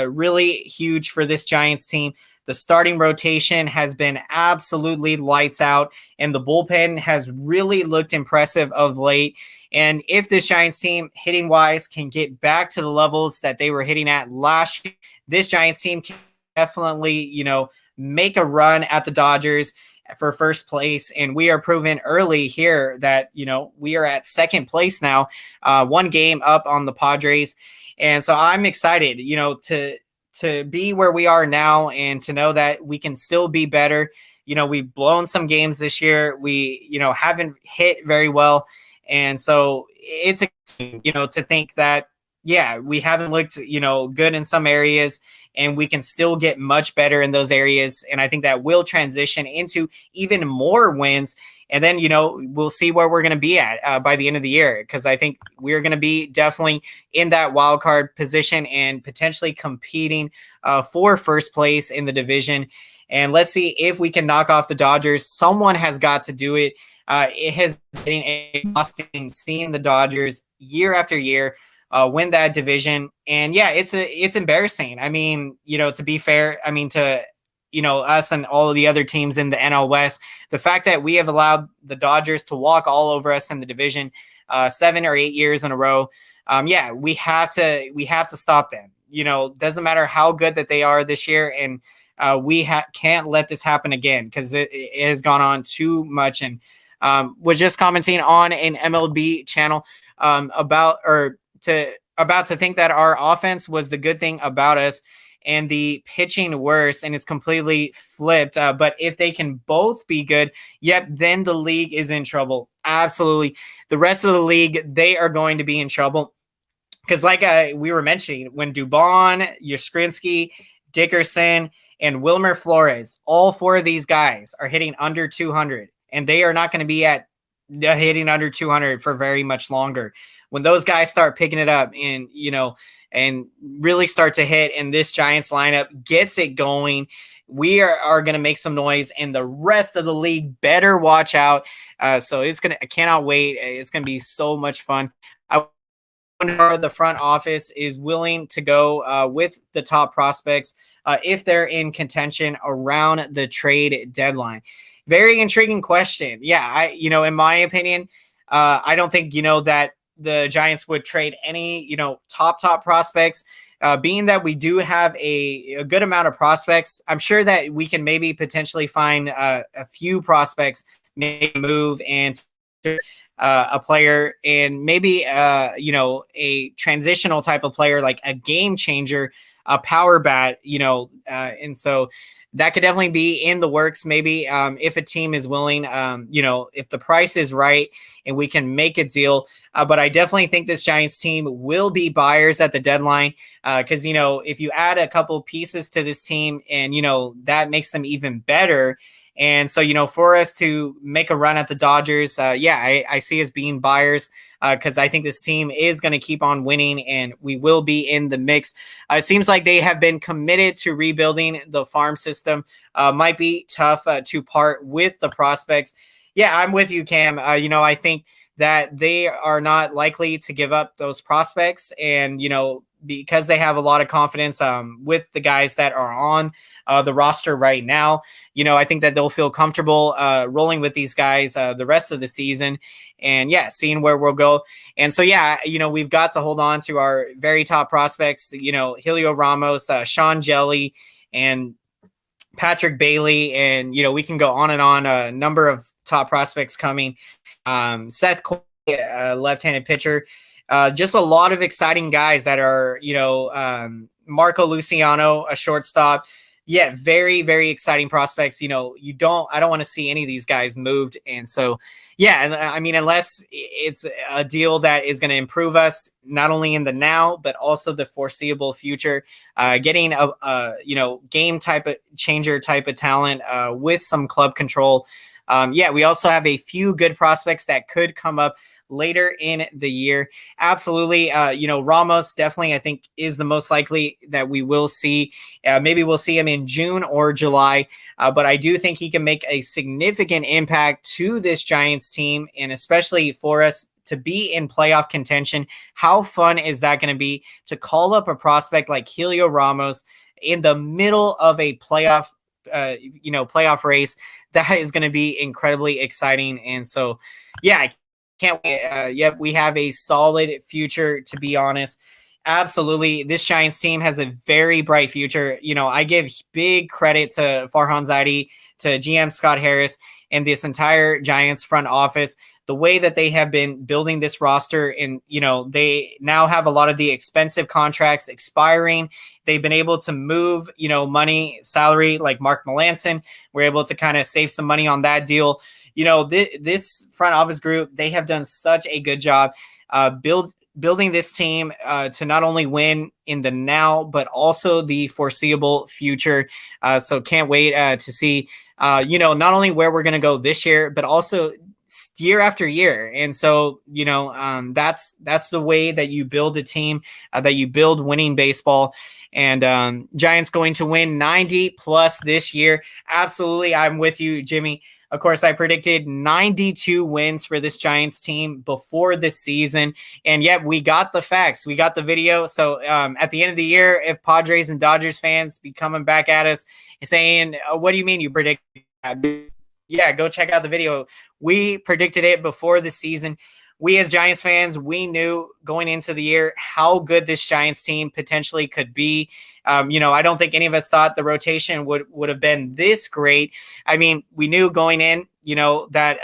really huge for this Giants team. The starting rotation has been absolutely lights out, and the bullpen has really looked impressive of late. And if this Giants team, hitting-wise, can get back to the levels that they were hitting at last year, this Giants team can definitely, make a run at the Dodgers for first place. And we are proven early here that, we are at second place now, one game up on the Padres. And so I'm excited, to be where we are now and to know that we can still be better. We've blown some games this year. We, haven't hit very well. And so it's, to think that, we haven't looked, good in some areas, and we can still get much better in those areas. And I think that will transition into even more wins. And then, we'll see where we're going to be at by the end of the year, because I think we're going to be definitely in that wild card position and potentially competing for first place in the division. And let's see if we can knock off the Dodgers. Someone has got to do it. It has been exhausting seeing the Dodgers year after year win that division. And it's embarrassing. I mean, to be fair, to us and all of the other teams in the NL West, the fact that we have allowed the Dodgers to walk all over us in the division 7 or 8 years in a row. We have to stop them. Doesn't matter how good that they are this year. And we can't let this happen again, because it has gone on too much. And was just commenting on an MLB channel about to think that our offense was the good thing about us and the pitching worse, and it's completely flipped. But if they can both be good, then the league is in trouble. Absolutely. The rest of the league, they are going to be in trouble. Because like we were mentioning, when Dubon, Yastrzemski, Dickerson, and Wilmer Flores, all four of these guys are hitting under 200, and they are not going to be at hitting under 200 for very much longer. When those guys start picking it up and really start to hit, and this Giants lineup gets it going, we are going to make some noise, and the rest of the league better watch out. So I cannot wait. It's going to be so much fun. the front office is willing to go with the top prospects if they're in contention around the trade deadline. Very intriguing question. Yeah, in my opinion, I don't think, that the Giants would trade any, top prospects. Being that we do have a good amount of prospects, I'm sure that we can maybe potentially find a few prospects, maybe move and a player, and maybe a transitional type of player, like a game changer, a power bat, and so that could definitely be in the works. Maybe if a team is willing, if the price is right and we can make a deal. But I definitely think this Giants team will be buyers at the deadline because, if you add a couple pieces to this team and, that makes them even better. And so, for us to make a run at the Dodgers, I see us being buyers because I think this team is going to keep on winning and we will be in the mix. It seems like they have been committed to rebuilding the farm system. Might be tough to part with the prospects. Yeah, I'm with you, Cam. I think that they are not likely to give up those prospects. And, because they have a lot of confidence with the guys that are on the roster right now, I think that they'll feel comfortable rolling with these guys the rest of the season and, seeing where we'll go. And so, we've got to hold on to our very top prospects, Helio Ramos, Sean Jelly, and Patrick Bailey, and we can go on and on. A number of top prospects coming. Seth Coy, left-handed pitcher. Just a lot of exciting guys that are, Marco Luciano, a shortstop. Yeah, very, very exciting prospects. I don't want to see any of these guys moved. And so, and I mean, unless it's a deal that is going to improve us, not only in the now, but also the foreseeable future, getting a game type of changer type of talent with some club control. We also have a few good prospects that could come up later in the year. Absolutely. Ramos definitely, I think, is the most likely that we will see. Maybe we'll see him in June or July. But I do think he can make a significant impact to this Giants team, and especially for us to be in playoff contention. How fun is that going to be to call up a prospect like Helio Ramos in the middle of a playoff race? That is going to be incredibly exciting. And so, I can't wait. We have a solid future, to be honest. Absolutely. This Giants team has a very bright future. I give big credit to Farhan Zaidi, to GM Scott Harris, and this entire Giants front office. The way that they have been building this roster, and, they now have a lot of the expensive contracts expiring. They've been able to move, money, salary, like Mark Melanson. We're able to kind of save some money on that deal. This front office group, they have done such a good job building this team to not only win in the now, but also the foreseeable future. So can't wait to see, not only where we're going to go this year, but also year after year. And so, that's the way that you build a team, that you build winning baseball. And Giants going to win 90 plus this year. Absolutely. I'm with you, Jimmy. Of course, I predicted 92 wins for this Giants team before this season. And yet we got the facts. We got the video. So at the end of the year, if Padres and Dodgers fans be coming back at us and saying, what do you mean you predicted that? Yeah, go check out the video. We predicted it before the season. We as Giants fans, we knew going into the year how good this Giants team potentially could be. I don't think any of us thought the rotation would have been this great. I mean, we knew going in, that,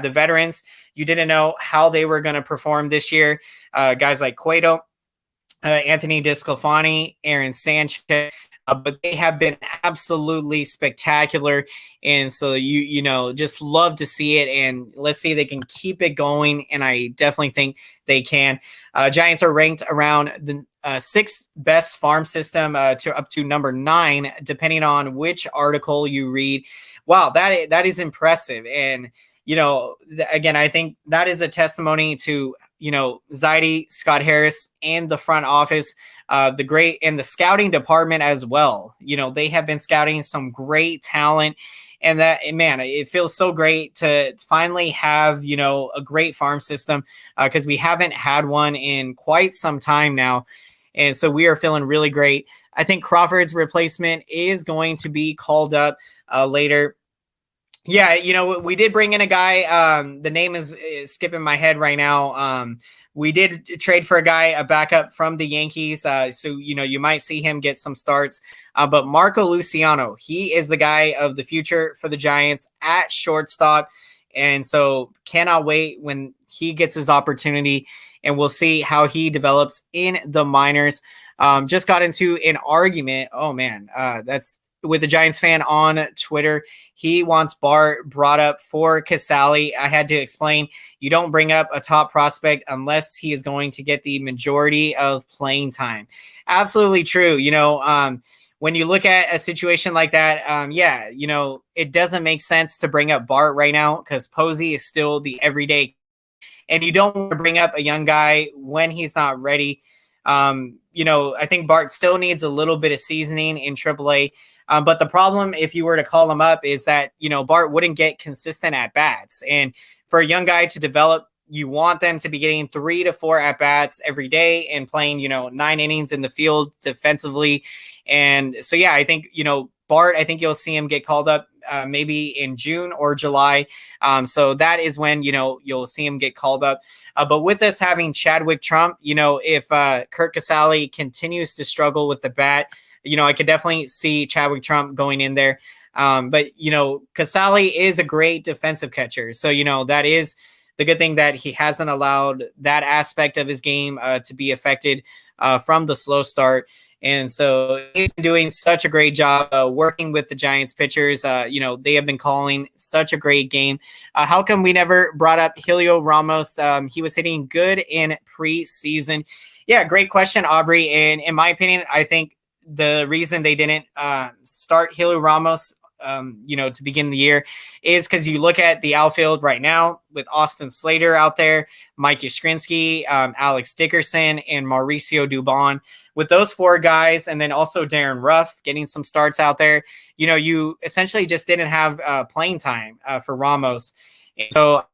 the veterans, you didn't know how they were going to perform this year. Guys like Cueto, Anthony DeSclafani, Aaron Sanchez, but they have been absolutely spectacular. And so you just love to see it, and let's see if they can keep it going. And I definitely think they can. Giants are ranked around the sixth best farm system to up to number 9, depending on which article you read. Wow, that is impressive. And, again, I think that is a testimony to, Zaidi, Scott Harris, and the front office, the great, and the scouting department as well. They have been scouting some great talent. And that, man, it feels so great to finally have, a great farm system, because we haven't had one in quite some time now. And so we are feeling really great. I think Crawford's replacement is going to be called up later. Yeah, we did bring in a guy. The name is skipping my head right now. We did trade for a backup from the Yankees. So, you might see him get some starts. But Marco Luciano, he is the guy of the future for the Giants at shortstop. And so cannot wait when he gets his opportunity, and we'll see how he develops in the minors. Just got into an argument. Oh, man, that's with a Giants fan on Twitter. He wants Bart brought up for Casali. I had to explain, you don't bring up a top prospect unless he is going to get the majority of playing time. Absolutely true. When you look at a situation like that, it doesn't make sense to bring up Bart right now because Posey is still the everyday, and you don't want to bring up a young guy when he's not ready. I think Bart still needs a little bit of seasoning in AAA. But the problem, if you were to call him up, is that, Bart wouldn't get consistent at-bats. And for a young guy to develop, you want them to be getting 3 to 4 at-bats every day and playing, 9 innings in the field defensively. And so, I think, Bart, I think you'll see him get called up maybe in June or July. So that is when, you'll see him get called up. But with us having Chadwick Trump, if Curt Casali continues to struggle with the bat, I could definitely see Chadwick Trump going in there. But, Casali is a great defensive catcher. So, that is the good thing, that he hasn't allowed that aspect of his game to be affected from the slow start. And so he's been doing such a great job working with the Giants pitchers. They have been calling such a great game. How come we never brought up Helio Ramos? He was hitting good in preseason. Yeah, great question, Aubrey. And in my opinion, I think the reason they didn't start Helio Ramos, to begin the year, is because you look at the outfield right now with Austin Slater out there, Mike Yastrzemski, Alex Dickerson, and Mauricio Dubon. With those 4 guys, and then also Darren Ruff getting some starts out there, you essentially just didn't have playing time for Ramos. And so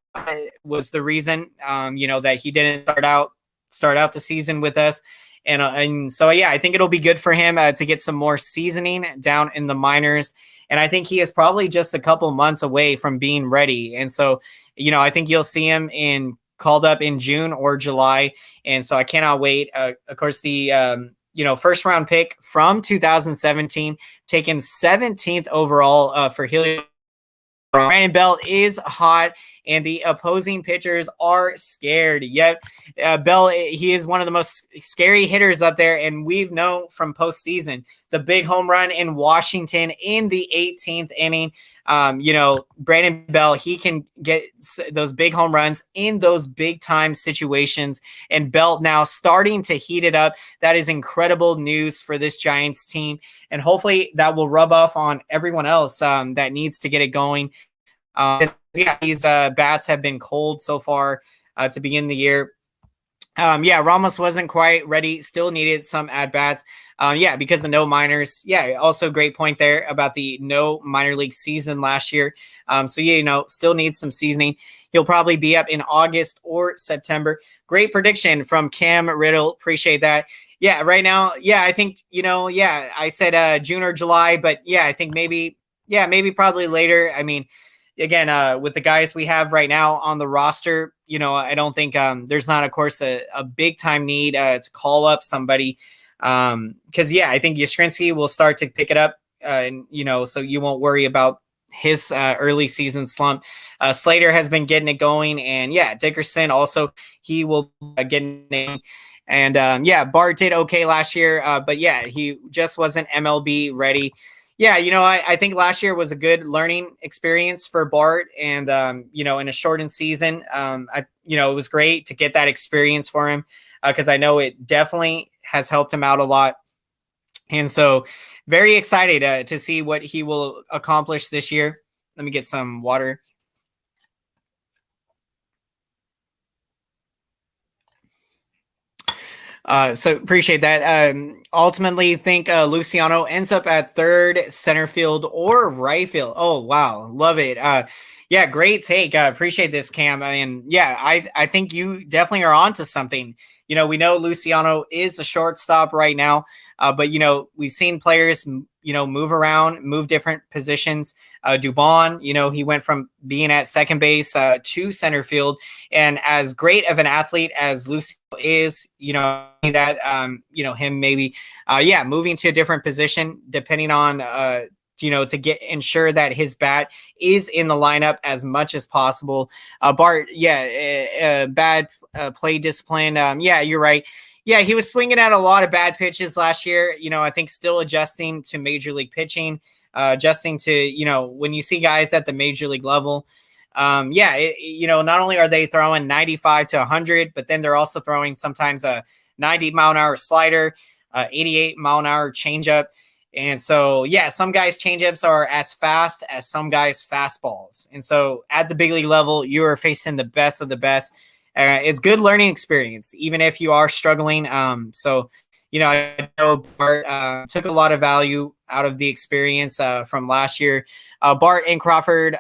was the reason, that he didn't start out the season with us. And so, I think it'll be good for him to get some more seasoning down in the minors. And I think he is probably just a couple months away from being ready. And so, I think you'll see him called up in June or July. And so I cannot wait. Of course, the, first round pick from 2017, taken 17th overall for Helio. Brandon Belt is hot, and the opposing pitchers are scared. Yet, Bell, he is one of the most scary hitters up there, and we've known from postseason the big home run in Washington in the 18th inning. Brandon Bell, he can get those big home runs in those big-time situations, and Belt now starting to heat it up. That is incredible news for this Giants team, and hopefully that will rub off on everyone else that needs to get it going. These bats have been cold so far to begin the year. Ramos wasn't quite ready, still needed some at-bats. Because of no minors. Also great point there about the no minor league season last year. Still needs some seasoning. He'll probably be up in August or September. Great prediction from Cam Riddle. Appreciate that. Right now, I think, I said June or July, but I think maybe probably later. I mean, again, with the guys we have right now on the roster, I don't think there's not, of course, a big time need to call up somebody. Because I think Yastrzemski will start to pick it up, so you won't worry about his early season slump. Slater has been getting it going, and Dickerson also, he will get it. And Bart did okay last year, but he just wasn't MLB ready. I think last year was a good learning experience for Bart, and in a shortened season, it was great to get that experience for him, because I know it definitely has helped him out a lot. And so very excited to see what he will accomplish this year. Let me get some water. So appreciate that. Ultimately, think Luciano ends up at third, center field, or right field. Oh wow, love it. Yeah, great take. Appreciate this, Cam. I mean, yeah, I think you definitely are onto something. We know Luciano is a shortstop right now, but we've seen players move around, move different positions. Dubon, he went from being at second base to center field, and as great of an athlete as Luciano is, that him maybe moving to a different position depending on to ensure that his bat is in the lineup as much as possible. Bart, bad play discipline. Yeah, you're right. Yeah, he was swinging at a lot of bad pitches last year. I think still adjusting to major league pitching, adjusting to, when you see guys at the major league level, not only are they throwing 95 to 100, but then they're also throwing sometimes a 90-mile-an-hour slider, 88-mile-an-hour changeup. And so, yeah, some guys' changeups are as fast as some guys' fastballs. And so at the big league level, you are facing the best of the best. It's good learning experience, even if you are struggling. I know Bart took a lot of value out of the experience from last year. Bart and Crawford,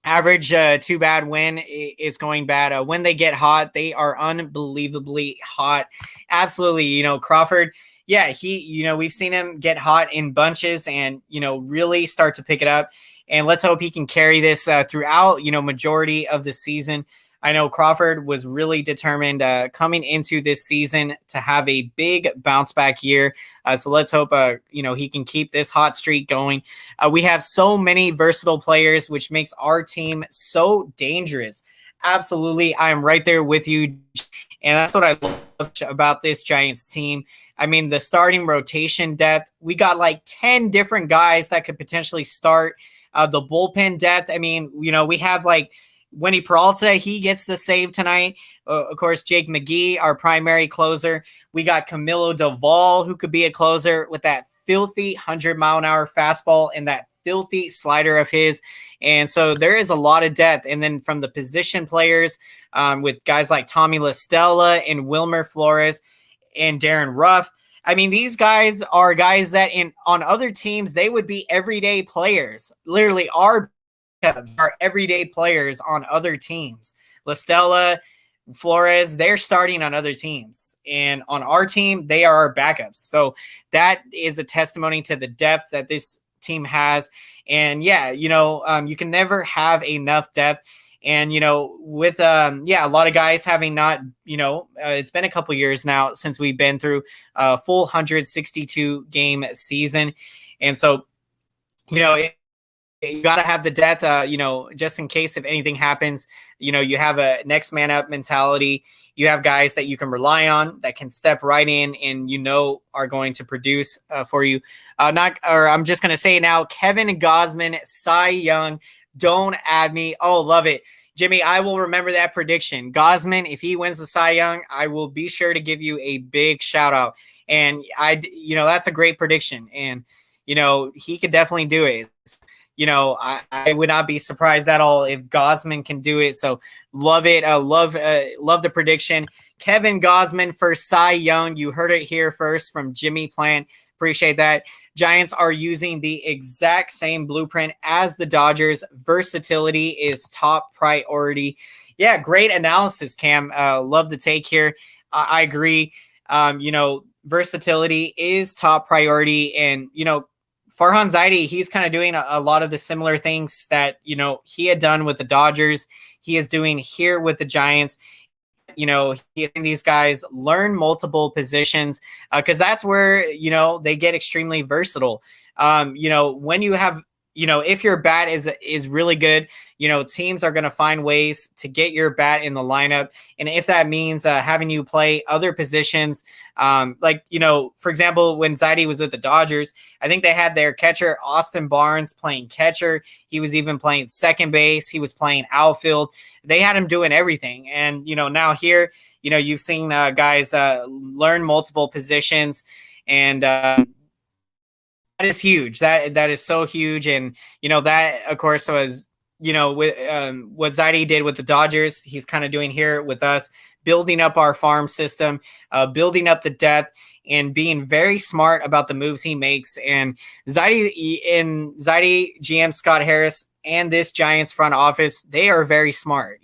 average too bad when it's going bad. When they get hot, they are unbelievably hot. Absolutely. Crawford, yeah, we've seen him get hot in bunches and, really start to pick it up. And let's hope he can carry this throughout, majority of the season. I know Crawford was really determined coming into this season to have a big bounce back year. So let's hope, he can keep this hot streak going. We have so many versatile players, which makes our team so dangerous. Absolutely. I'm right there with you. And that's what I love about this Giants team. I mean, the starting rotation depth, we got like 10 different guys that could potentially start. The bullpen depth, I mean, we have like Winnie Peralta, he gets the save tonight. Of course, Jake McGee, our primary closer. We got Camilo Doval, who could be a closer with that filthy 100-mile-an-hour fastball and that filthy slider of his. And so there is a lot of depth. And then from the position players, with guys like Tommy La Stella and Wilmer Flores and Darren Ruff. I mean, these guys are guys that on other teams, they would be everyday players. Literally are everyday players on other teams. La Stella, Flores, they're starting on other teams. And on our team, they are our backups. So that is a testimony to the depth that this team has. And you can never have enough depth. And, with, a lot of guys having not, it's been a couple years now since we've been through a full 162 game season. And so, you got to have the depth, just in case if anything happens, you have a next man up mentality. You have guys that you can rely on that can step right in and, are going to produce for you. I'm just going to say now, Kevin Gausman, Cy Young, don't add me. Oh, love it. Jimmy, I will remember that prediction. Gausman, if he wins the Cy Young, I will be sure to give you a big shout out. And that's a great prediction. And, he could definitely do it. I would not be surprised at all if Gausman can do it. So love it. Love the prediction. Kevin Gausman for Cy Young. You heard it here first from Jimmy Plant. Appreciate that. Giants are using the exact same blueprint as the Dodgers. Versatility is top priority. Yeah, great analysis, Cam. Love the take here. I agree. Versatility is top priority. And, Farhan Zaidi, he's kind of doing a lot of the similar things that, he had done with the Dodgers. He is doing here with the Giants. These guys learn multiple positions because that's where, they get extremely versatile. When you have, if your bat is really good, teams are going to find ways to get your bat in the lineup. And if that means having you play other positions, for example, when Zaidi was with the Dodgers, I think they had their catcher, Austin Barnes, playing catcher. He was even playing second base. He was playing outfield. They had him doing everything. And, now here, you've seen guys learn multiple positions. And that is huge. That is so huge. And, that, of course, was with what Zaidi did with the Dodgers, he's kind of doing here with us, building up our farm system, building up the depth, and being very smart about the moves he makes. And Zaidi, GM Scott Harris, and this Giants front office, they are very smart.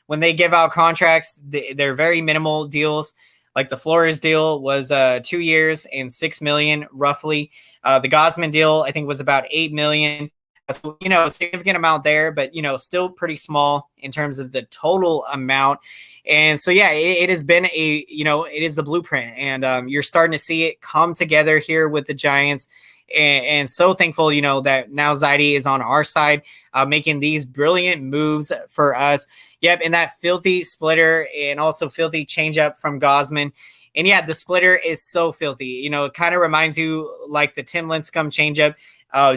When they give out contracts, they're very minimal deals. Like the Flores deal was 2 years and $6 million roughly. The Gosman deal, I think, was about $8 million. So, a significant amount there, but, still pretty small in terms of the total amount. And so, yeah, it has been it is the blueprint, and you're starting to see it come together here with the Giants. And so thankful, that now Zaidi is on our side, making these brilliant moves for us. Yep, and that filthy splitter and also filthy changeup from Gosman. And yeah, the splitter is so filthy. It kind of reminds you like the Tim Lincecum changeup,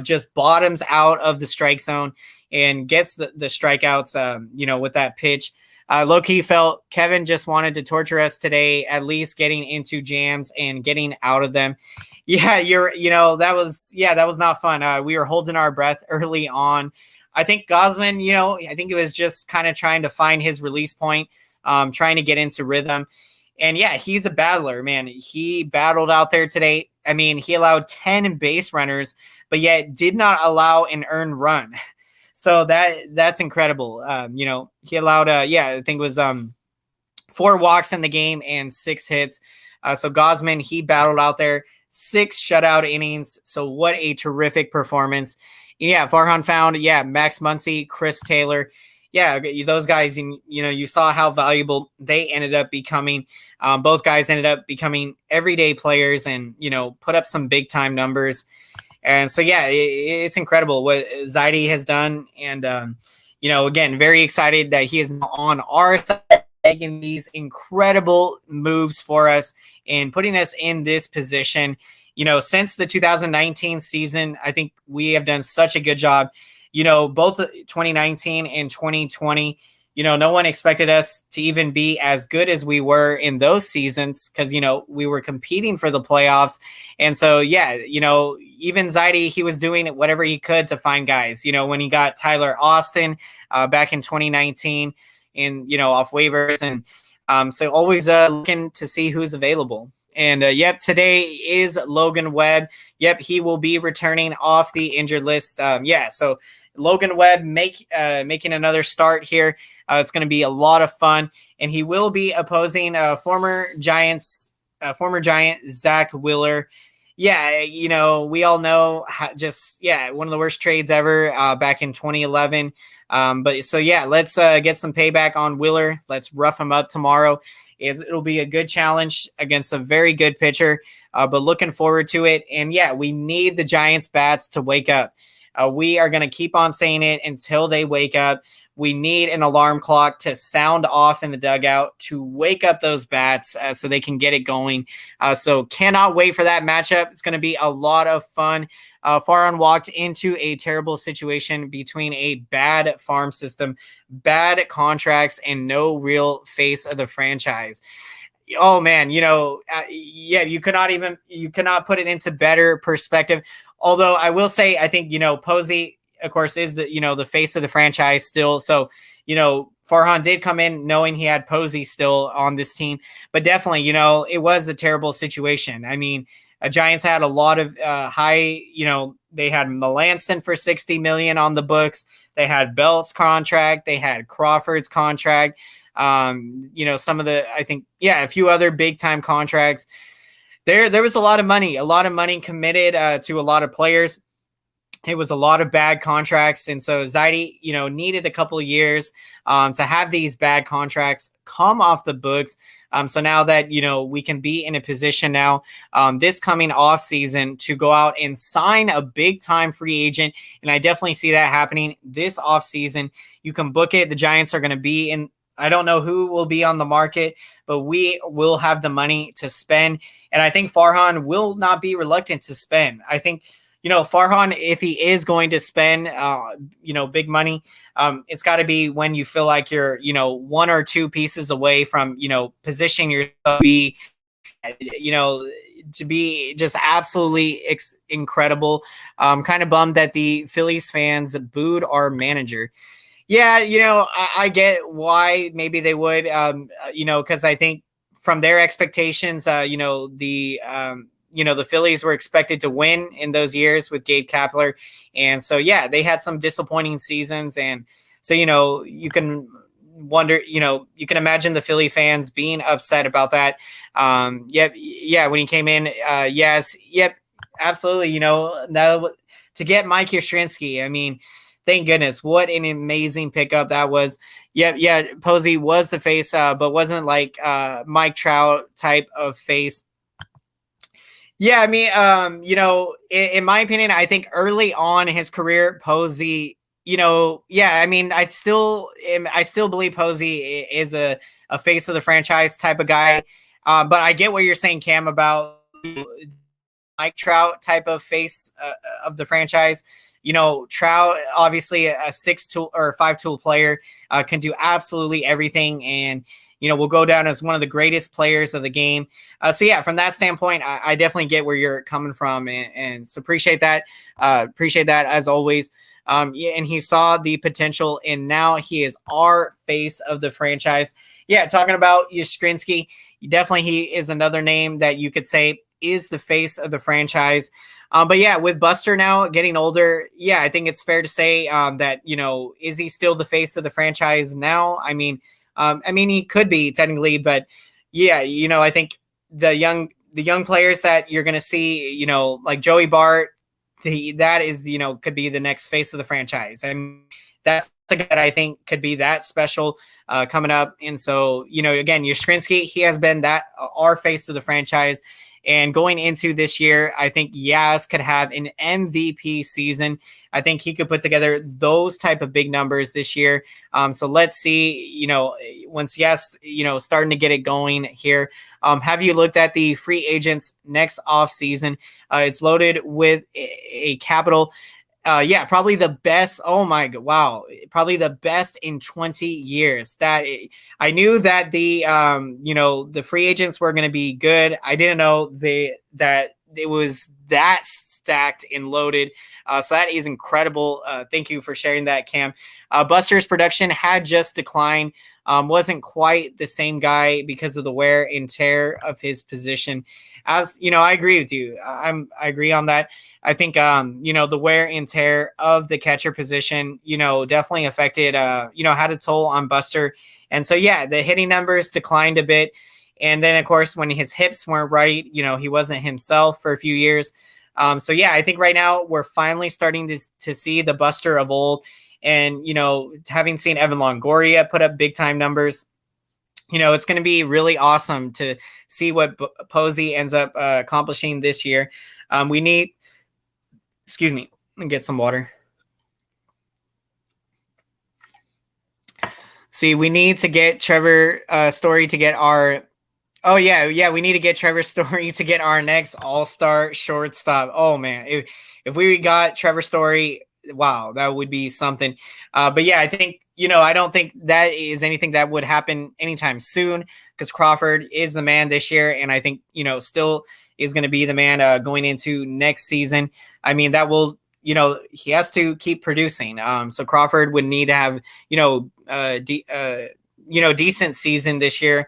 just bottoms out of the strike zone and gets the strikeouts, with that pitch. Low-key felt Kevin just wanted to torture us today, at least getting into jams and getting out of them. Yeah, that was not fun. We were holding our breath early on. I think Gosman, I think it was just kind of trying to find his release point, trying to get into rhythm. And yeah, he's a battler, man. He battled out there today. I mean, he allowed 10 base runners, but yet did not allow an earned run. So that's incredible. He allowed, I think it was 4 walks in the game and 6 hits. So Gosman, he battled out there, 6 shutout innings. So what a terrific performance. Yeah, Farhan found, Max Muncy, Chris Taylor. Yeah, those guys, you saw how valuable they ended up becoming. Both guys ended up becoming everyday players and, put up some big time numbers. And so, yeah, it's incredible what Zaidi has done. And, again, very excited that he is on our side, making these incredible moves for us and putting us in this position. Since the 2019 season, I think we have done such a good job. Both 2019 and 2020, no one expected us to even be as good as we were in those seasons because, we were competing for the playoffs. And so, even Zaidi, he was doing whatever he could to find guys, when he got Tyler Austin back in 2019 and, off waivers. And so always looking to see who's available. And today is Logan Webb. Yep, he will be returning off the injured list. So Logan Webb making another start here. It's going to be a lot of fun, and he will be opposing former Giant Zach Wheeler. Yeah, we all know one of the worst trades ever back in 2011. Let's get some payback on Wheeler. Let's rough him up tomorrow. It'll be a good challenge against a very good pitcher, but looking forward to it. And we need the Giants bats to wake up. We are going to keep on saying it until they wake up. We need an alarm clock to sound off in the dugout to wake up those bats so they can get it going. So cannot wait for that matchup. It's going to be a lot of fun. Farhan walked into a terrible situation between a bad farm system, bad contracts, and no real face of the franchise. Oh man, you cannot put it into better perspective. Although I will say, I think, Posey, of course, is the face of the franchise still. So, Farhan did come in knowing he had Posey still on this team, but definitely, it was a terrible situation. I mean, Giants had a lot of they had Melanson for $60 million on the books. They had Belt's contract. They had Crawford's contract. Some of a few other big time contracts. There was a lot of money committed to a lot of players. It was a lot of bad contracts. And so Zaidi, needed a couple of years to have these bad contracts come off the books. So now that, we can be in a position now this coming off season to go out and sign a big time free agent. And I definitely see that happening this off season. You can book it. The Giants are going to be in. I don't know who will be on the market, but we will have the money to spend. And I think Farhan will not be reluctant to spend. I think, Farhan, if he is going to spend, big money, it's got to be when you feel like you're, 1 or 2 pieces away from, positioning yourself to be, to be just absolutely incredible. Kind of bummed that the Phillies fans booed our manager. Yeah, I get why maybe they would, because I think from their expectations, the Phillies were expected to win in those years with Gabe Kapler. And so, yeah, they had some disappointing seasons. And so, you can wonder, you can imagine the Philly fans being upset about that. Yeah, when he came in, yes, yep, absolutely. Now to get Mike Yastrzemski, I mean, thank goodness, what an amazing pickup that was. Yeah, Posey was the face, but wasn't like Mike Trout type of face. Yeah, I mean, in my opinion, I think early on in his career, Posey, I mean, I still believe Posey is a face of the franchise type of guy. But I get what you're saying, Cam, about Mike Trout type of face of the franchise. Trout, obviously a 6-tool or 5-tool player, can do absolutely everything, and will go down as one of the greatest players of the game. So yeah, from that standpoint, I definitely get where you're coming from, and so appreciate that. Appreciate that as always. Yeah, and he saw the potential, and now he is our face of the franchise. Yeah, talking about Yastrzemski, definitely he is another name that you could say is the face of the franchise. But yeah, with Buster now getting older, yeah, I think it's fair to say that, is he still the face of the franchise now? I mean, he could be technically, but yeah, I think the young players that you're going to see, like Joey Bart, that is, could be the next face of the franchise. I mean, that's a guy that I think could be that special coming up. And so, again, Yastrzemski, he has been our face of the franchise. And going into this year, I think Yaz could have an MVP season. I think he could put together those type of big numbers this year. So let's see, once Yaz, starting to get it going here. Have you looked at the free agents next off season? It's loaded with a capital. Yeah, probably the best. Oh my God. Wow. Probably the best in 20 years. I knew that the free agents were going to be good. I didn't know that it was that stacked and loaded. So that is incredible. Thank you for sharing that, Cam. Buster's production had just declined. Wasn't quite the same guy because of the wear and tear of his position. As I agree with you. I agree on that. I think, the wear and tear of the catcher position, definitely affected, had a toll on Buster. And so, yeah, the hitting numbers declined a bit. And then, of course, when his hips weren't right, he wasn't himself for a few years. So, yeah, I think right now we're finally starting to see the Buster of old. And, having seen Evan Longoria put up big time numbers, it's going to be really awesome to see what Posey ends up accomplishing this year. Excuse me, let me get some water. See, we need to get Trevor Story to get our. Oh yeah, we need to get Trevor Story to get our next All-Star shortstop. Oh man, if we got Trevor Story, wow, that would be something. But yeah, I think I don't think that is anything that would happen anytime soon, because Crawford is the man this year, and I think still is going to be the man going into next season. I mean, that will. He has to keep producing. So Crawford would need to have, decent season this year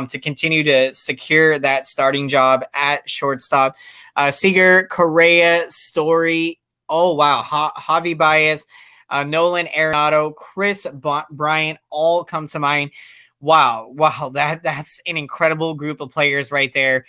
to continue to secure that starting job at shortstop. Seager, Correa, Story. Oh, wow. Javi Baez, Nolan Arenado, Chris Bryant all come to mind. Wow. That's an incredible group of players right there.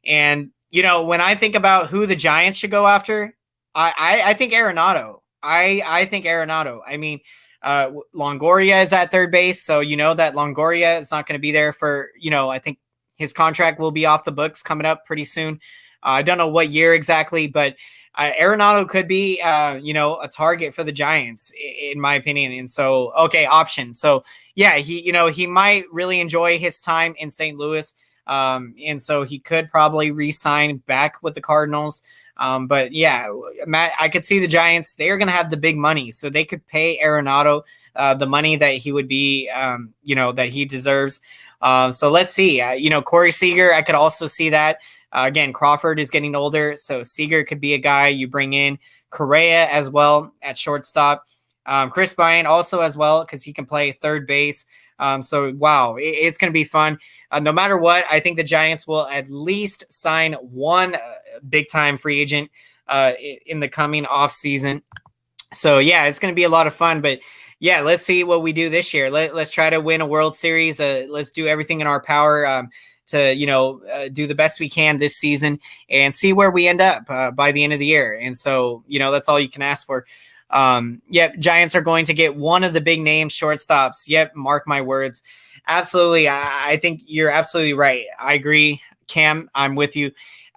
And, when I think about who the Giants should go after, I think Arenado. I think Arenado. I mean, Longoria is at third base, so that Longoria is not going to be there for, I think his contract will be off the books coming up pretty soon. I don't know what year exactly, but Arenado could be, a target for the Giants, in my opinion. And so, okay, option. So, yeah, he might really enjoy his time in St. Louis, and so he could probably re-sign back with the Cardinals. But yeah, Matt, I could see the Giants, they're going to have the big money, so they could pay Arenado the money that he would be, that he deserves. So let's see, Corey Seager, I could also see that. Again, Crawford is getting older, so Seager could be a guy you bring in. Correa as well at shortstop. Chris Bryant also as well because he can play third base. So, wow, it's going to be fun. No matter what, I think the Giants will at least sign one big-time free agent in the coming offseason. So, yeah, it's going to be a lot of fun. But, yeah, let's see what we do this year. Let's try to win a World Series. Let's do everything in our power to, do the best we can this season and see where we end up by the end of the year. And so, that's all you can ask for. Yep, Giants are going to get one of the big name shortstops. Yep, mark my words. Absolutely. I think you're absolutely right. I agree, Cam. I'm with you.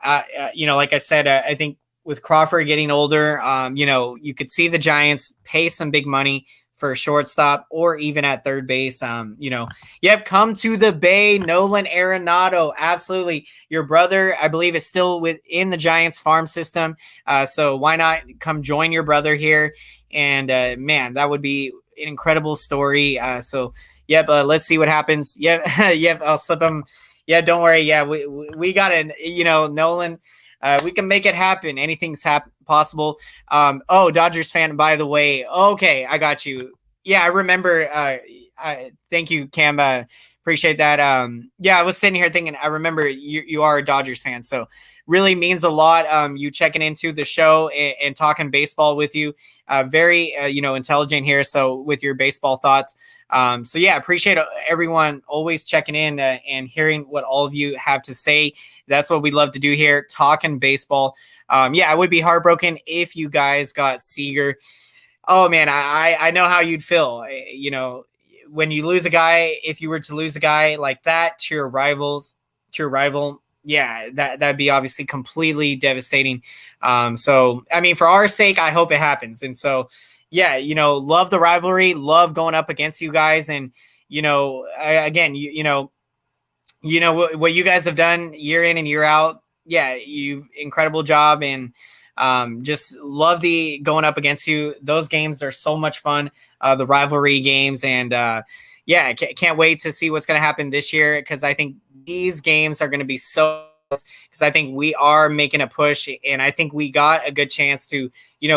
Like I said, I think with Crawford getting older, you could see the Giants pay some big money for a shortstop or even at third base. Come to the Bay, Nolan Arenado. Absolutely. Your brother, I believe, is still within the Giants farm system. So why not come join your brother here? And man, that would be an incredible story. Let's see what happens. I'll slip him. Yeah, don't worry. Yeah, we got Nolan. We can make it happen. Anything's possible. Dodgers fan, by the way. Okay, I got you. Yeah, I remember. Thank you, Cam. Appreciate that. I was sitting here thinking, I remember you are a Dodgers fan, so really means a lot. You checking into the show and talking baseball with you. Very, intelligent here. So with your baseball thoughts. Appreciate everyone always checking in and hearing what all of you have to say. That's what we love to do here, talking baseball. I would be heartbroken if you guys got Seager. Oh man, I know how you'd feel. When you lose a guy, if you were to lose a guy like that to your rival, that'd be obviously completely devastating. For our sake, I hope it happens. And so, love the rivalry, love going up against you guys. And, what you guys have done year in and year out. Yeah, you've incredible job. And just love the going up against you. Those games are so much fun. The rivalry games. And can't wait to see what's going to happen this year. Cause I think these games are going to be because I think we are making a push, and I think we got a good chance to,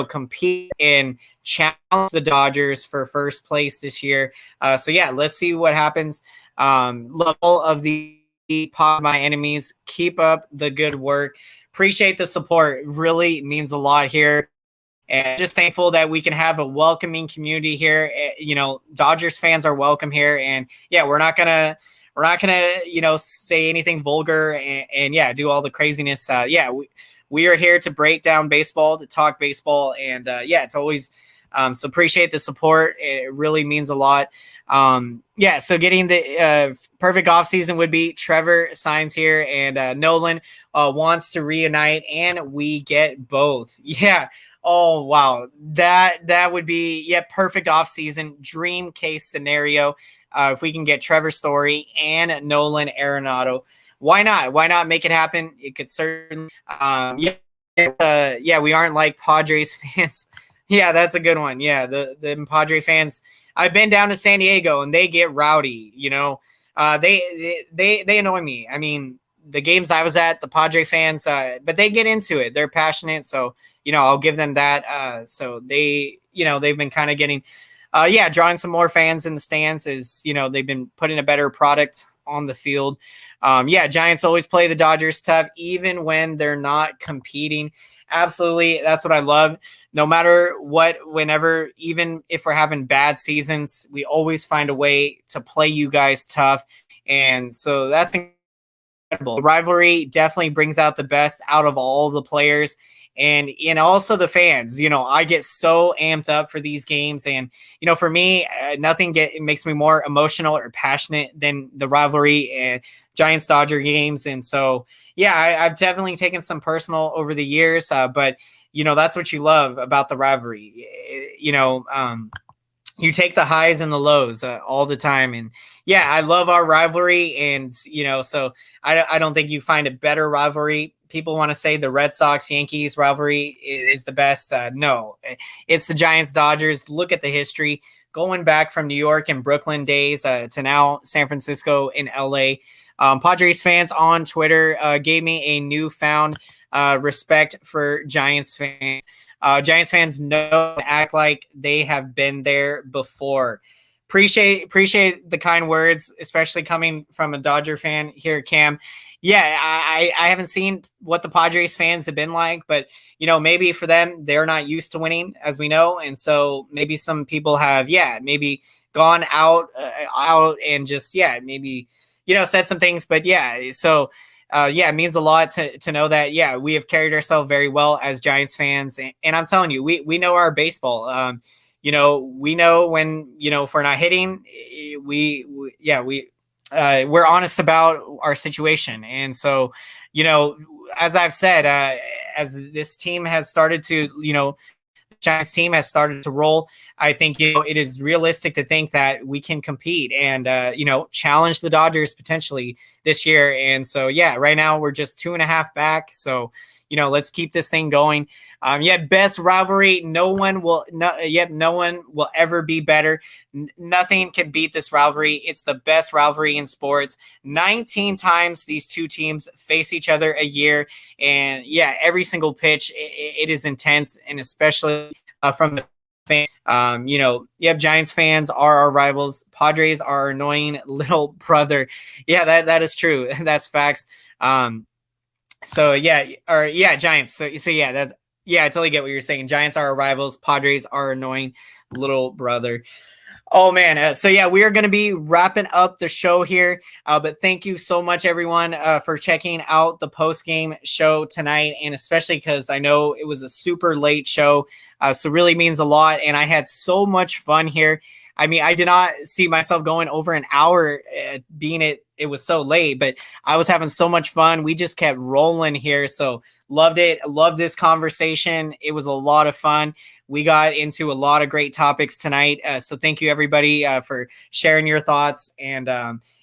compete and challenge the Dodgers for first place this year. Let's see what happens. Love all of the pod my enemies. Keep up the good work. Appreciate the support. It really means a lot here. And just thankful that we can have a welcoming community here. Dodgers fans are welcome here. And we're not going to, say anything vulgar and do all the craziness. We are here to break down baseball, to talk baseball. And it's always, so appreciate the support. It really means a lot. So getting the perfect offseason would be Trevor signs here and Nolan wants to reunite and we get both. Yeah. Oh, wow. That would be, perfect offseason, dream case scenario. If we can get Trevor Story and Nolan Arenado, why not? Why not make it happen? It could certainly. We aren't like Padres fans. Yeah, that's a good one. Yeah, the Padre fans. I've been down to San Diego and they get rowdy. They annoy me. I mean, the games I was at, the Padre fans, but they get into it. They're passionate, so I'll give them that. So they, they've been kind of getting. Drawing some more fans in the stands is, they've been putting a better product on the field. Giants always play the Dodgers tough, even when they're not competing. Absolutely. That's what I love. No matter what, whenever, even if we're having bad seasons, we always find a way to play you guys tough. And so that's incredible. The rivalry definitely brings out the best out of all the players. And also the fans, I get so amped up for these games. And, for me, nothing makes me more emotional or passionate than the rivalry and Giants-Dodger games. And so, I've definitely taken some personal over the years. But, that's what you love about the rivalry. You take the highs and the lows all the time. And, I love our rivalry. And, so I don't think you find a better rivalry. People want to say the Red Sox-Yankees rivalry is the best. No, it's the Giants-Dodgers. Look at the history. going back from New York and Brooklyn days to now San Francisco and LA. Padres fans on Twitter gave me a newfound respect for Giants fans. Giants fans know and act like they have been there before. Appreciate the kind words, especially coming from a Dodger fan here, Cam. Yeah, I haven't seen what the Padres fans have been like, but maybe for them, they're not used to winning, as we know, and so maybe some people have, maybe gone out and just maybe said some things, but so. It means a lot to know that, we have carried ourselves very well as Giants fans. And I'm telling you, we know our baseball. We know when, if we're not hitting, we're honest about our situation. And so, as I've said, as this team has started to, Giants team has started to roll, I think it is realistic to think that we can compete and challenge the Dodgers potentially this year. And so right now we're just 2.5 back. So let's keep this thing going. Best rivalry. No one will ever be better. Nothing can beat this rivalry. It's the best rivalry in sports. 19 times these two teams face each other a year, and every single pitch it is intense, and especially from the fan. Giants fans are our rivals. Padres are our annoying little brother. That is true. That's facts. Giants. So I totally get what you're saying. Giants are our rivals. Padres are our annoying little brother. Oh man. We are going to be wrapping up the show here. But thank you so much, everyone, for checking out the post-game show tonight. And especially because I know it was a super late show. So really means a lot. And I had so much fun here. I mean, I did not see myself going over an hour being it was so late, but I was having so much fun. We just kept rolling here. So loved it. Loved this conversation. It was a lot of fun. We got into a lot of great topics tonight. So thank you, everybody, for sharing your thoughts. And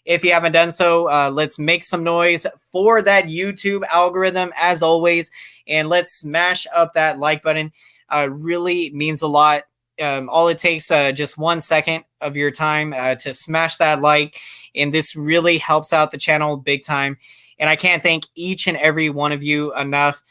if you haven't done so, let's make some noise for that YouTube algorithm, as always. And let's smash up that like button. Really means a lot. All it takes just 1 second of your time to smash that like. And this really helps out the channel big time. And I can't thank each and every one of you enough.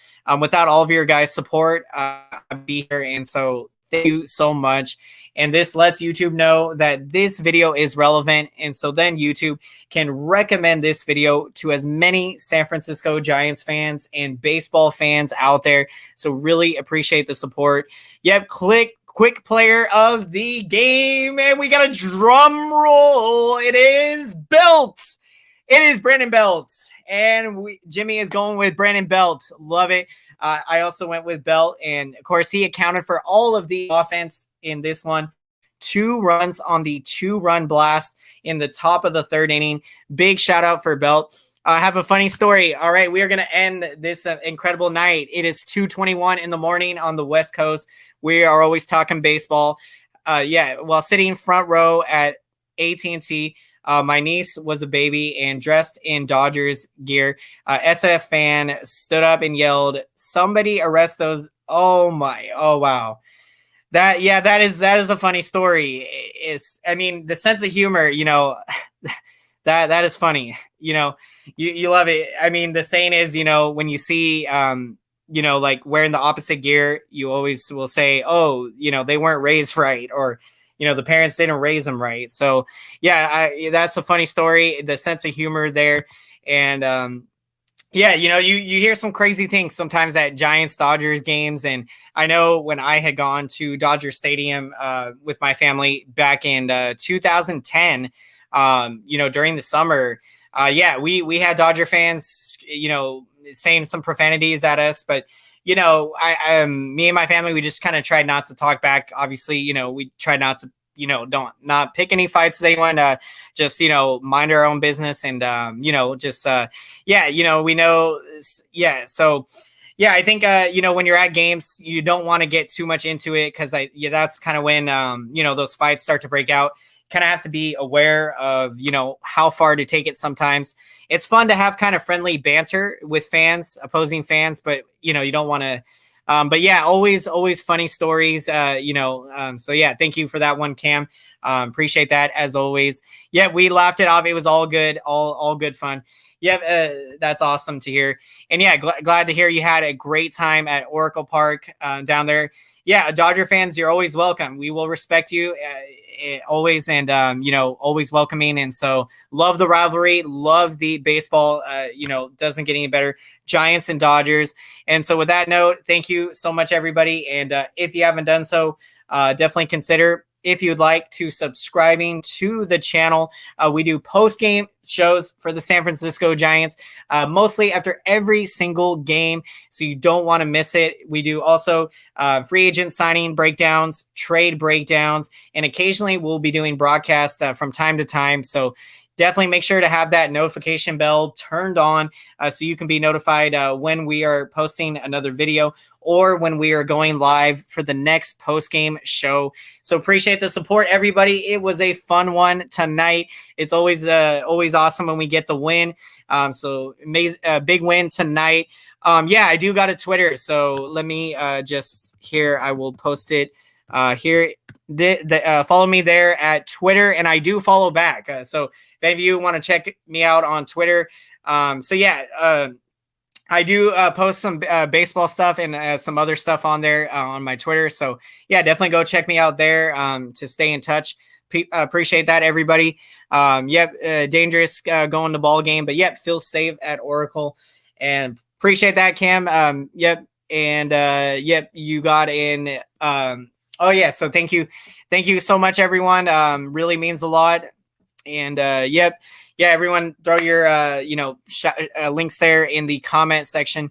Without all of your guys' support, I'd be here. And so thank you so much. And this lets YouTube know that this video is relevant. And so then YouTube can recommend this video to as many San Francisco Giants fans and baseball fans out there. So really appreciate the support. Quick player of the game. And we got a drum roll. It is Belt. It is Brandon Belt. And Jimmy is going with Brandon Belt. Love it. I also went with Belt. And, of course, he accounted for all of the offense in this one. 2 runs on the 2-run blast in the top of the 3rd inning. Big shout-out for Belt. I have a funny story. All right, we are going to end this incredible night. It is 2:21 in the morning on the West Coast. We are always talking baseball. While sitting front row at AT&T, my niece was a baby and dressed in Dodgers gear. SF fan stood up and yelled, "Somebody arrest those!" Oh wow. That is a funny story. The sense of humor, that is funny. You love it. I mean, the saying is, when you see, like wearing the opposite gear, you always will say, oh, they weren't raised right, or, the parents didn't raise them right. So that's a funny story. The sense of humor there. And, you hear some crazy things sometimes at Giants Dodgers games. And I know when I had gone to Dodger Stadium with my family back in 2010, during the summer, we had Dodger fans, saying some profanities at us, but me and my family, we just kind of tried not to talk back. Obviously, we tried not to, not pick any fights with anyone, just, mind our own business and, we know, So I think, when you're at games, you don't want to get too much into it. Cause that's kind of when, those fights start to break out. Kind of have to be aware of, how far to take it sometimes. It's fun to have kind of friendly banter with fans, opposing fans, but, you don't want to But yeah, always funny stories. So yeah, thank you for that one, Cam. Appreciate that as always. Yeah, we laughed it off. It was all good, all good fun. Yeah, that's awesome to hear. And yeah, glad to hear you had a great time at Oracle Park down there. Yeah, Dodger fans, you're always welcome. We will respect you always, and always welcoming. And so love the rivalry, love the baseball. Doesn't get any better. Giants and Dodgers. And so with that note, thank you so much, everybody. And if you haven't done so, definitely consider, if you'd like, to subscribing to the channel. We do post-game shows for the San Francisco Giants, mostly after every single game, so you don't want to miss it. We do also free agent signing breakdowns, trade breakdowns, and occasionally we'll be doing broadcasts from time to time. So definitely make sure to have that notification bell turned on so you can be notified when we are posting another video or when we are going live for the next post-game show. So appreciate the support, everybody. It was a fun one tonight. It's always awesome when we get the win. So amazing, big win tonight. Yeah, I do got a Twitter. So let me just here. I will post it here. Follow me there at Twitter, and I do follow back. So if any of you want to check me out on Twitter, I do post some baseball stuff and some other stuff on there on my Twitter. So yeah, definitely go check me out there to stay in touch. Appreciate that, everybody. Dangerous going to ball game, but yep, feel safe at Oracle, and appreciate that, Cam. You got in. So thank you so much, everyone. Really means a lot. And everyone, throw your links there in the comment section,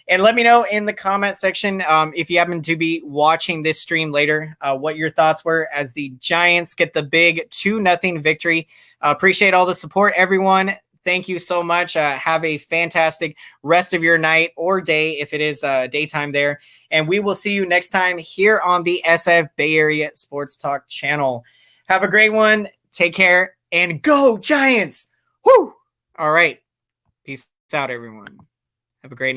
and let me know in the comment section if you happen to be watching this stream later, what your thoughts were as the Giants get the big 2-0 victory. Appreciate all the support, everyone. Thank you so much. Have a fantastic rest of your night or day if it is daytime there. And we will see you next time here on the SF Bay Area Sports Talk channel. Have a great one. Take care and go Giants. Woo! All right. Peace out, everyone. Have a great night.